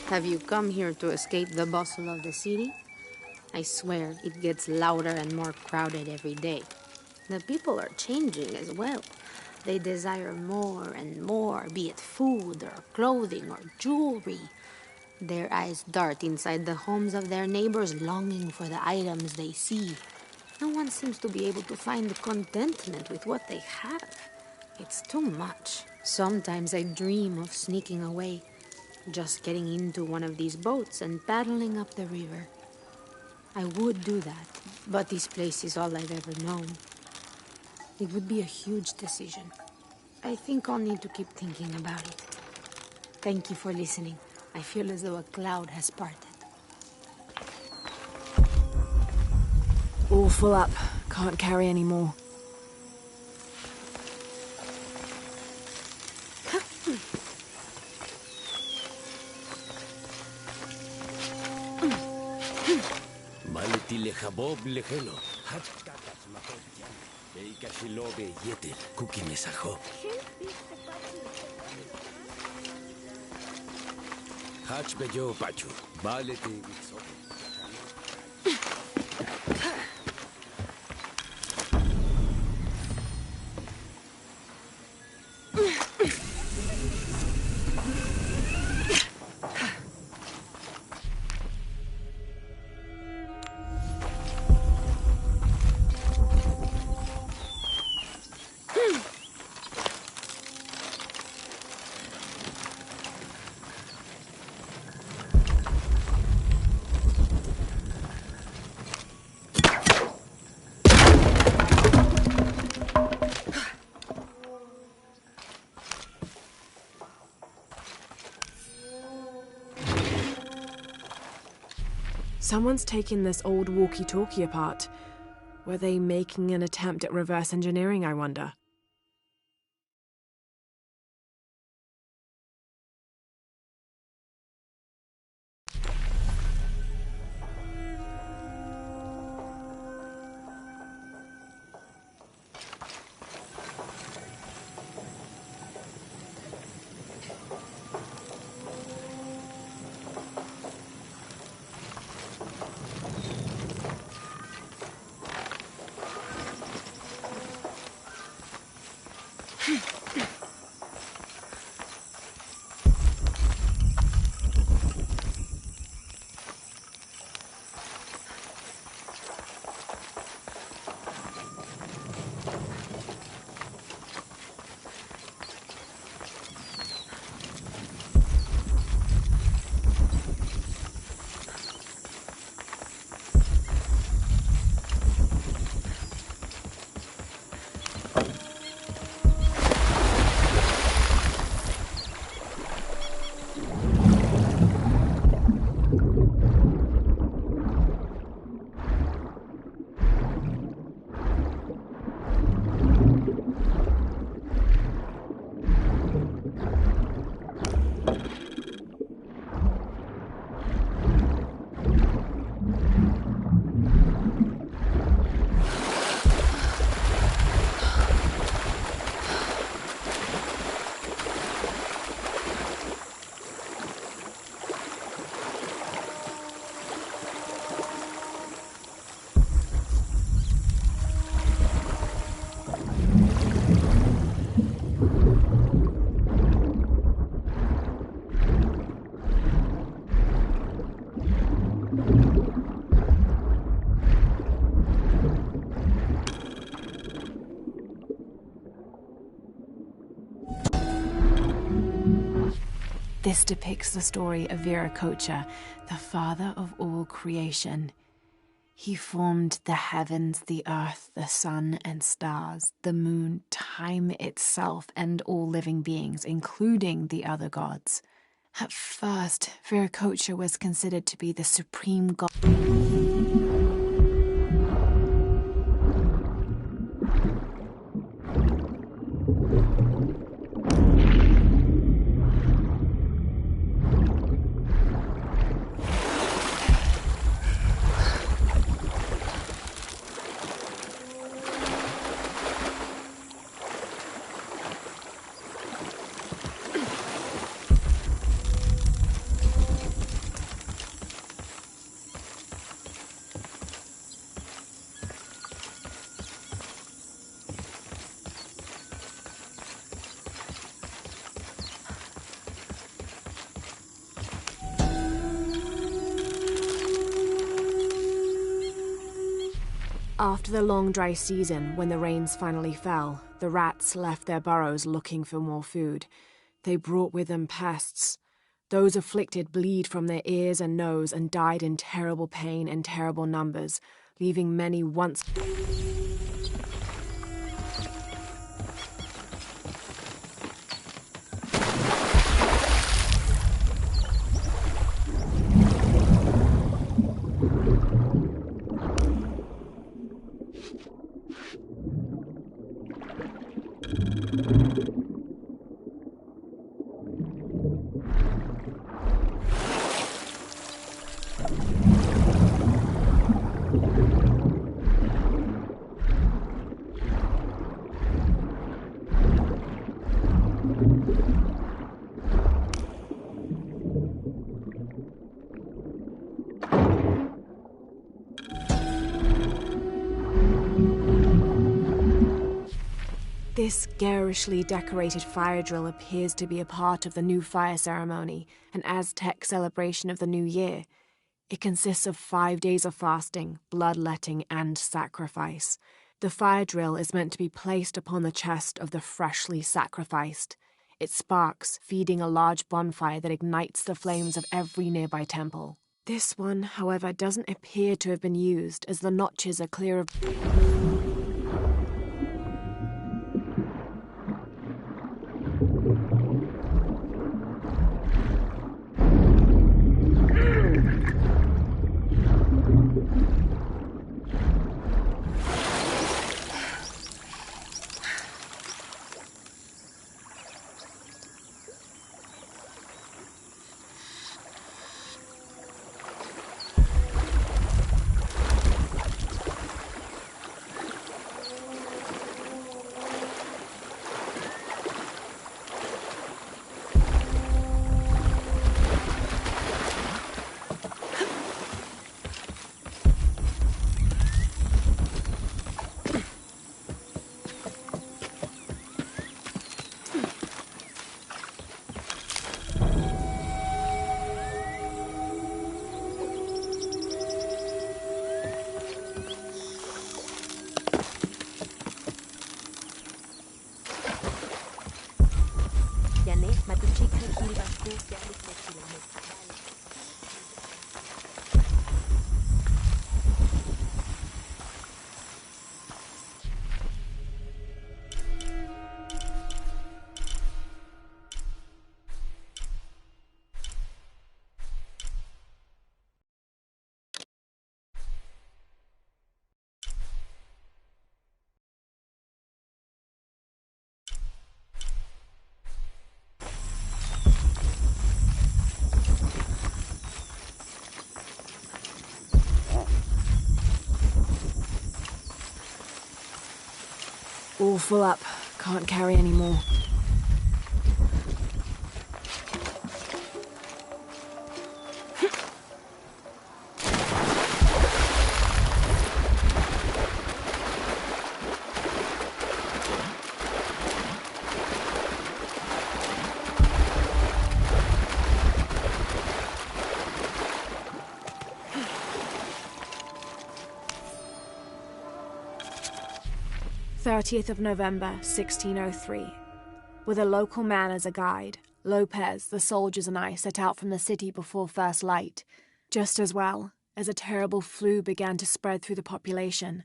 Have you come here to escape the bustle of the city? I swear, it gets louder and more crowded every day. The people are changing as well. They desire more and more, be it food or clothing or jewelry. Their eyes dart inside the homes of their neighbors, longing for the items they see. No one seems to be able to find contentment with what they have. It's too much. Sometimes I dream of sneaking away, just getting into one of these boats and paddling up the river. I would do that, but this place is all I've ever known. It would be a huge decision. I think I'll need to keep thinking about it. Thank you for listening. I feel as though a cloud has parted. All full up. Can't carry any more. Maleti lechabob lechelo. Hatkakas makotian. Eika shilobe yetel. Kukinesajo. Hach bejo pachu. Balete witso. Someone's taken this old walkie-talkie apart. Were they making an attempt at reverse engineering, I wonder? This depicts the story of Viracocha, the father of all creation. He formed the heavens, the earth, the sun and stars, the moon, time itself, and all living beings, including the other gods. At first, Viracocha was considered to be the supreme god. After the long dry season, when the rains finally fell, the rats left their burrows looking for more food. They brought with them pests. Those afflicted bleed from their ears and nose and died in terrible pain and terrible numbers, leaving many once... This garishly decorated fire drill appears to be a part of the new fire ceremony, an Aztec celebration of the new year. It consists of 5 days of fasting, bloodletting, and sacrifice. The fire drill is meant to be placed upon the chest of the freshly sacrificed. It sparks, feeding a large bonfire that ignites the flames of every nearby temple. This one, however, doesn't appear to have been used, as the notches are clear of... All full up. Can't carry any more. November 1603. With a local man as a guide, Lopez, the soldiers, and I set out from the city before first light. Just as well, as a terrible flu began to spread through the population.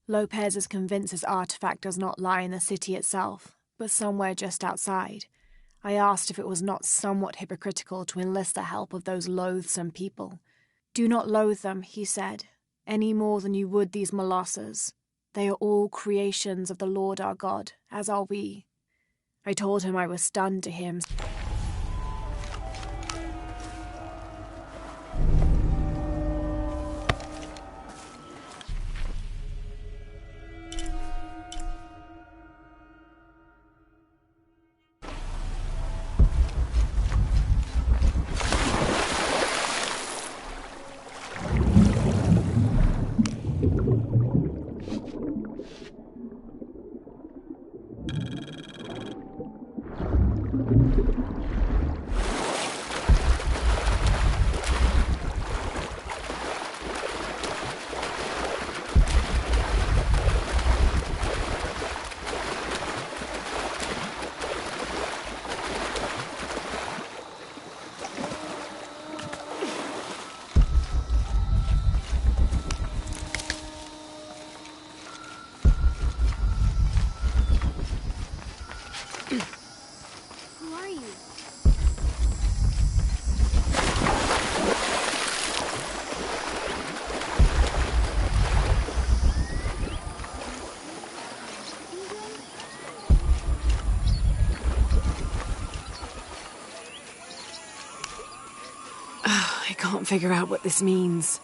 Lopez is convinced his artifact does not lie in the city itself, but somewhere just outside. I asked if it was not somewhat hypocritical to enlist the help of those loathsome people. Do not loathe them, he said, any more than you would these molosses. They are all creations of the Lord our God, as are we. I told him I was stunned to hear him. are you? I can't figure out what this means.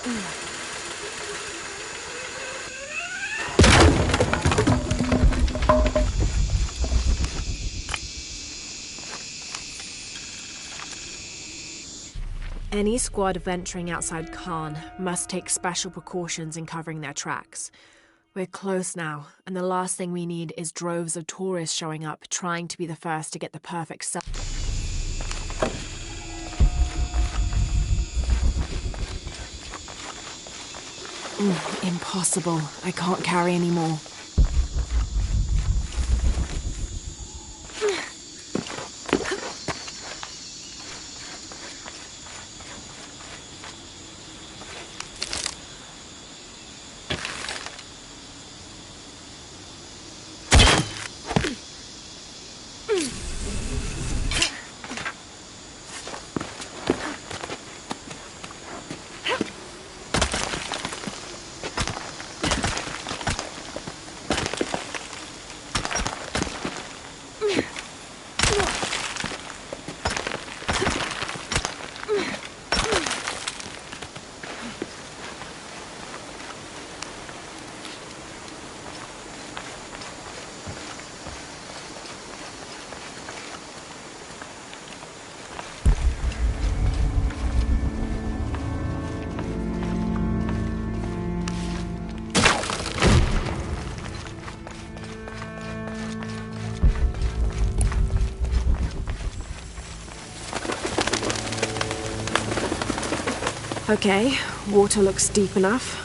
Any squad venturing outside Khan must take special precautions in covering their tracks. We're close now, and the last thing we need is droves of tourists showing up, trying to be the first to get the perfect impossible. I can't carry anymore. Okay, water looks deep enough.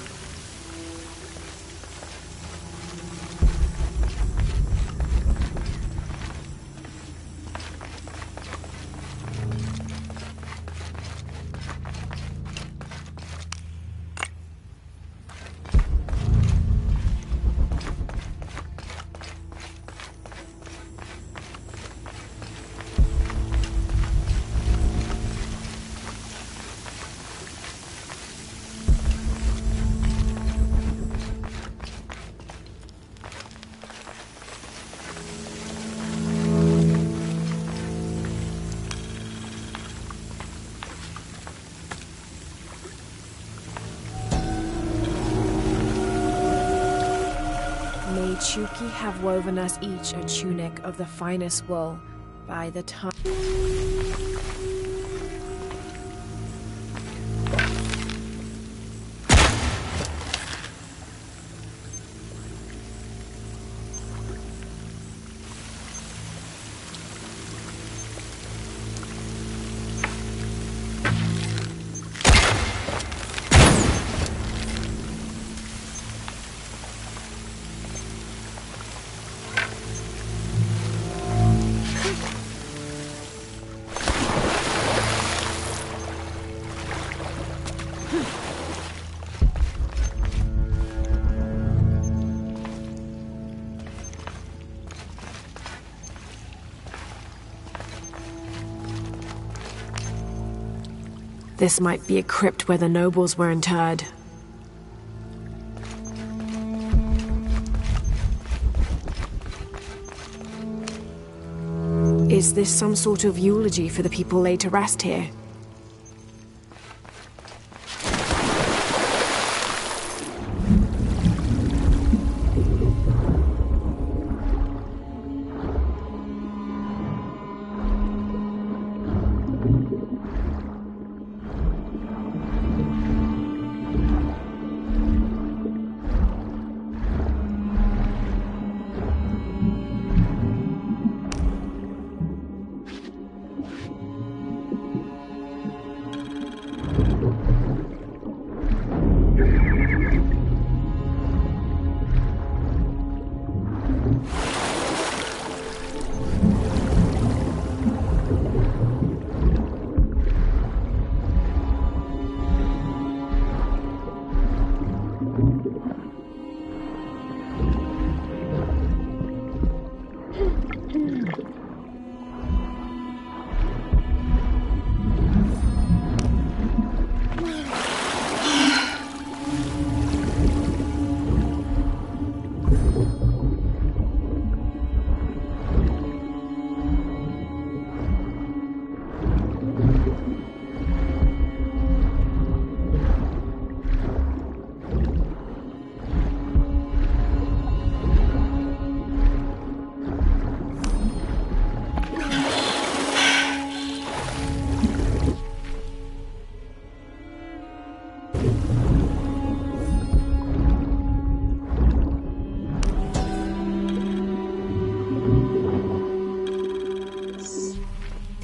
Chuki have woven us each a tunic of the finest wool. By the time... This might be a crypt where the nobles were interred. Is this some sort of eulogy for the people laid to rest here?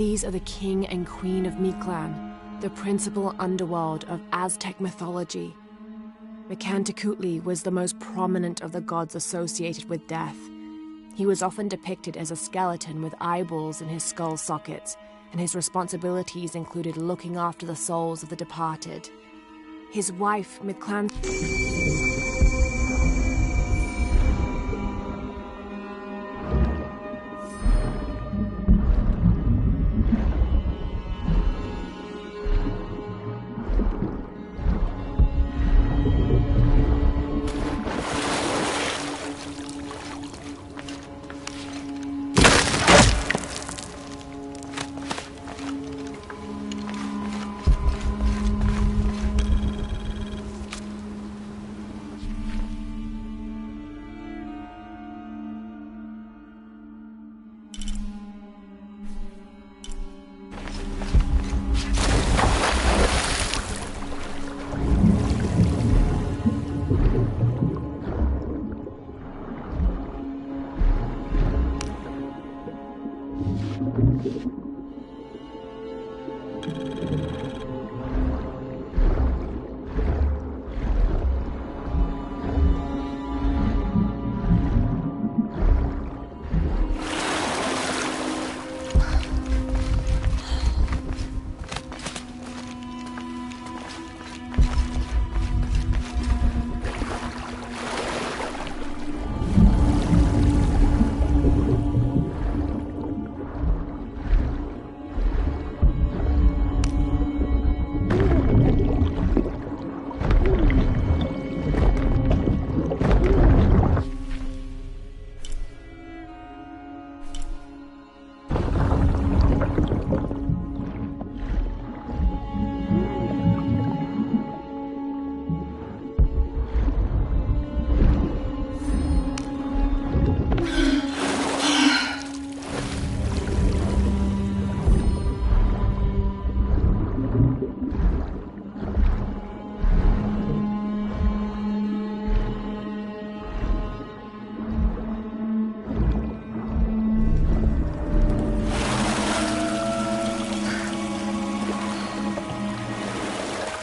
These are the king and queen of Mictlan, the principal underworld of Aztec mythology. Mictlantecuhtli was the most prominent of the gods associated with death. He was often depicted as a skeleton with eyeballs in his skull sockets, and his responsibilities included looking after the souls of the departed. His wife, Mictlan...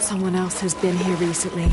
Someone else has been here recently.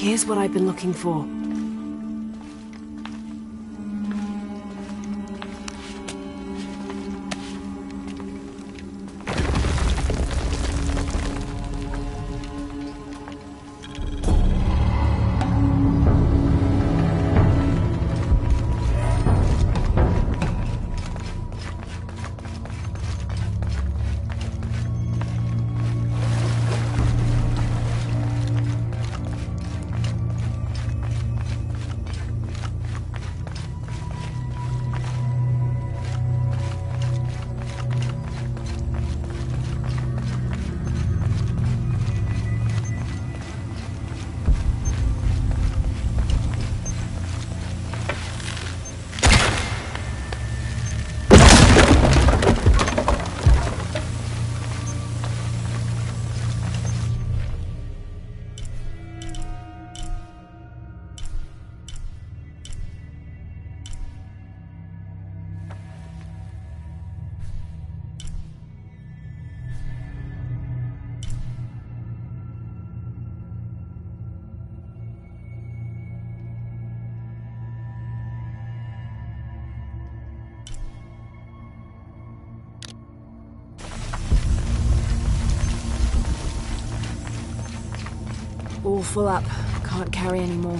Here's what I've been looking for. All full up. Can't carry any more.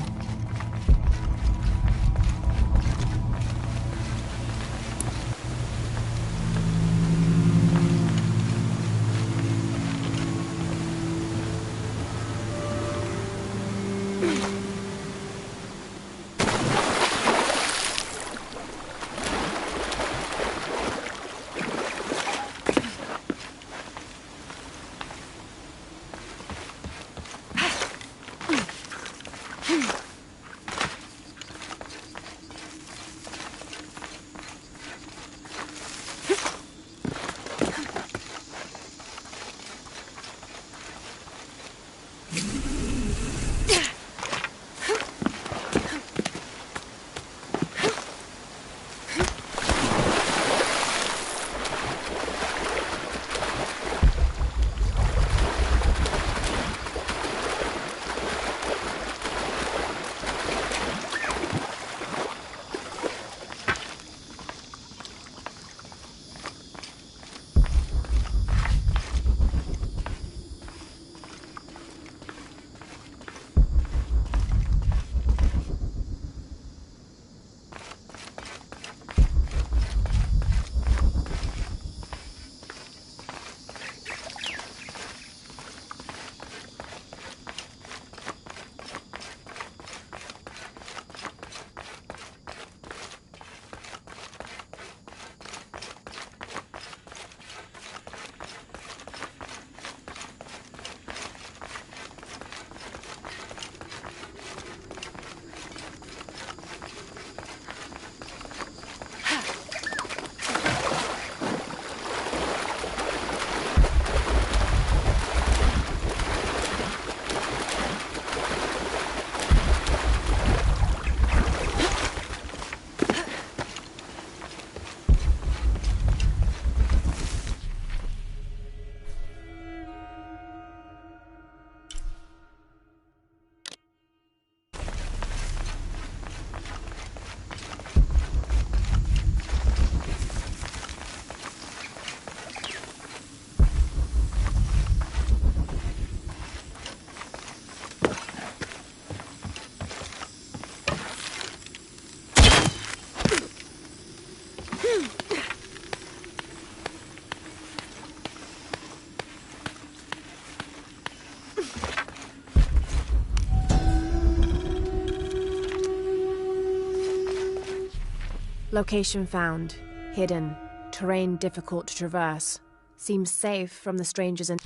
Location found. Hidden. Terrain difficult to traverse. Seems safe from the strangers in...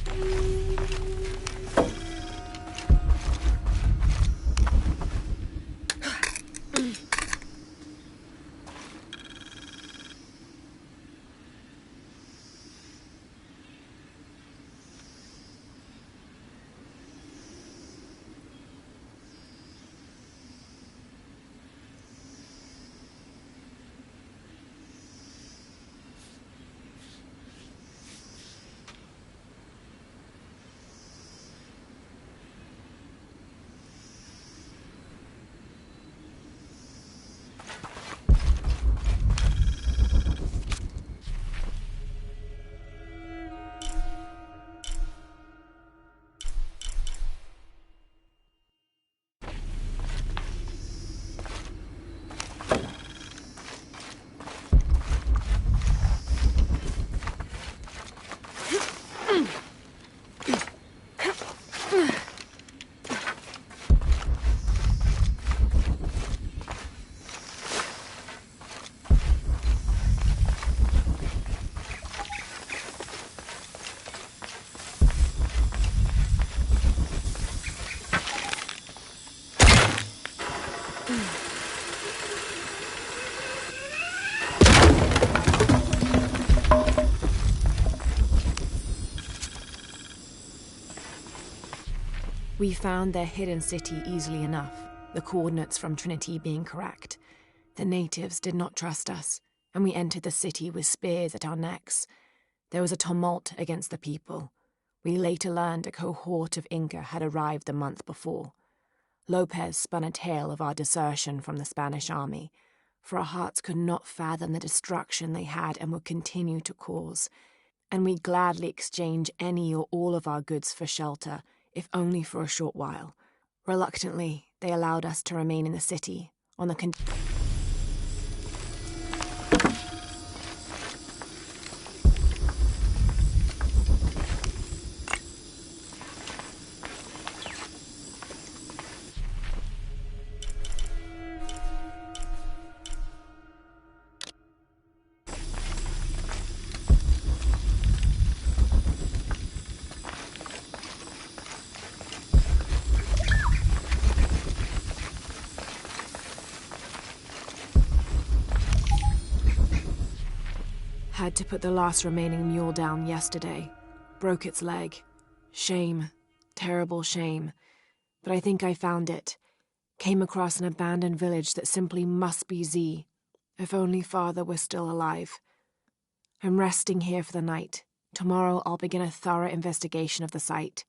We found their hidden city easily enough, the coordinates from Trinity being correct. The natives did not trust us, and we entered the city with spears at our necks. There was a tumult against the people. We later learned a cohort of Inca had arrived the month before. Lopez spun a tale of our desertion from the Spanish army, for our hearts could not fathom the destruction they had and would continue to cause, and we'd gladly exchange any or all of our goods for shelter, if only for a short while. Reluctantly, they allowed us to remain in the city, on the Had to put the last remaining mule down yesterday. Broke its leg. Shame. Terrible shame. But I think I found it. Came across an abandoned village that simply must be Z. If only Father were still alive. I'm resting here for the night. Tomorrow I'll begin a thorough investigation of the site.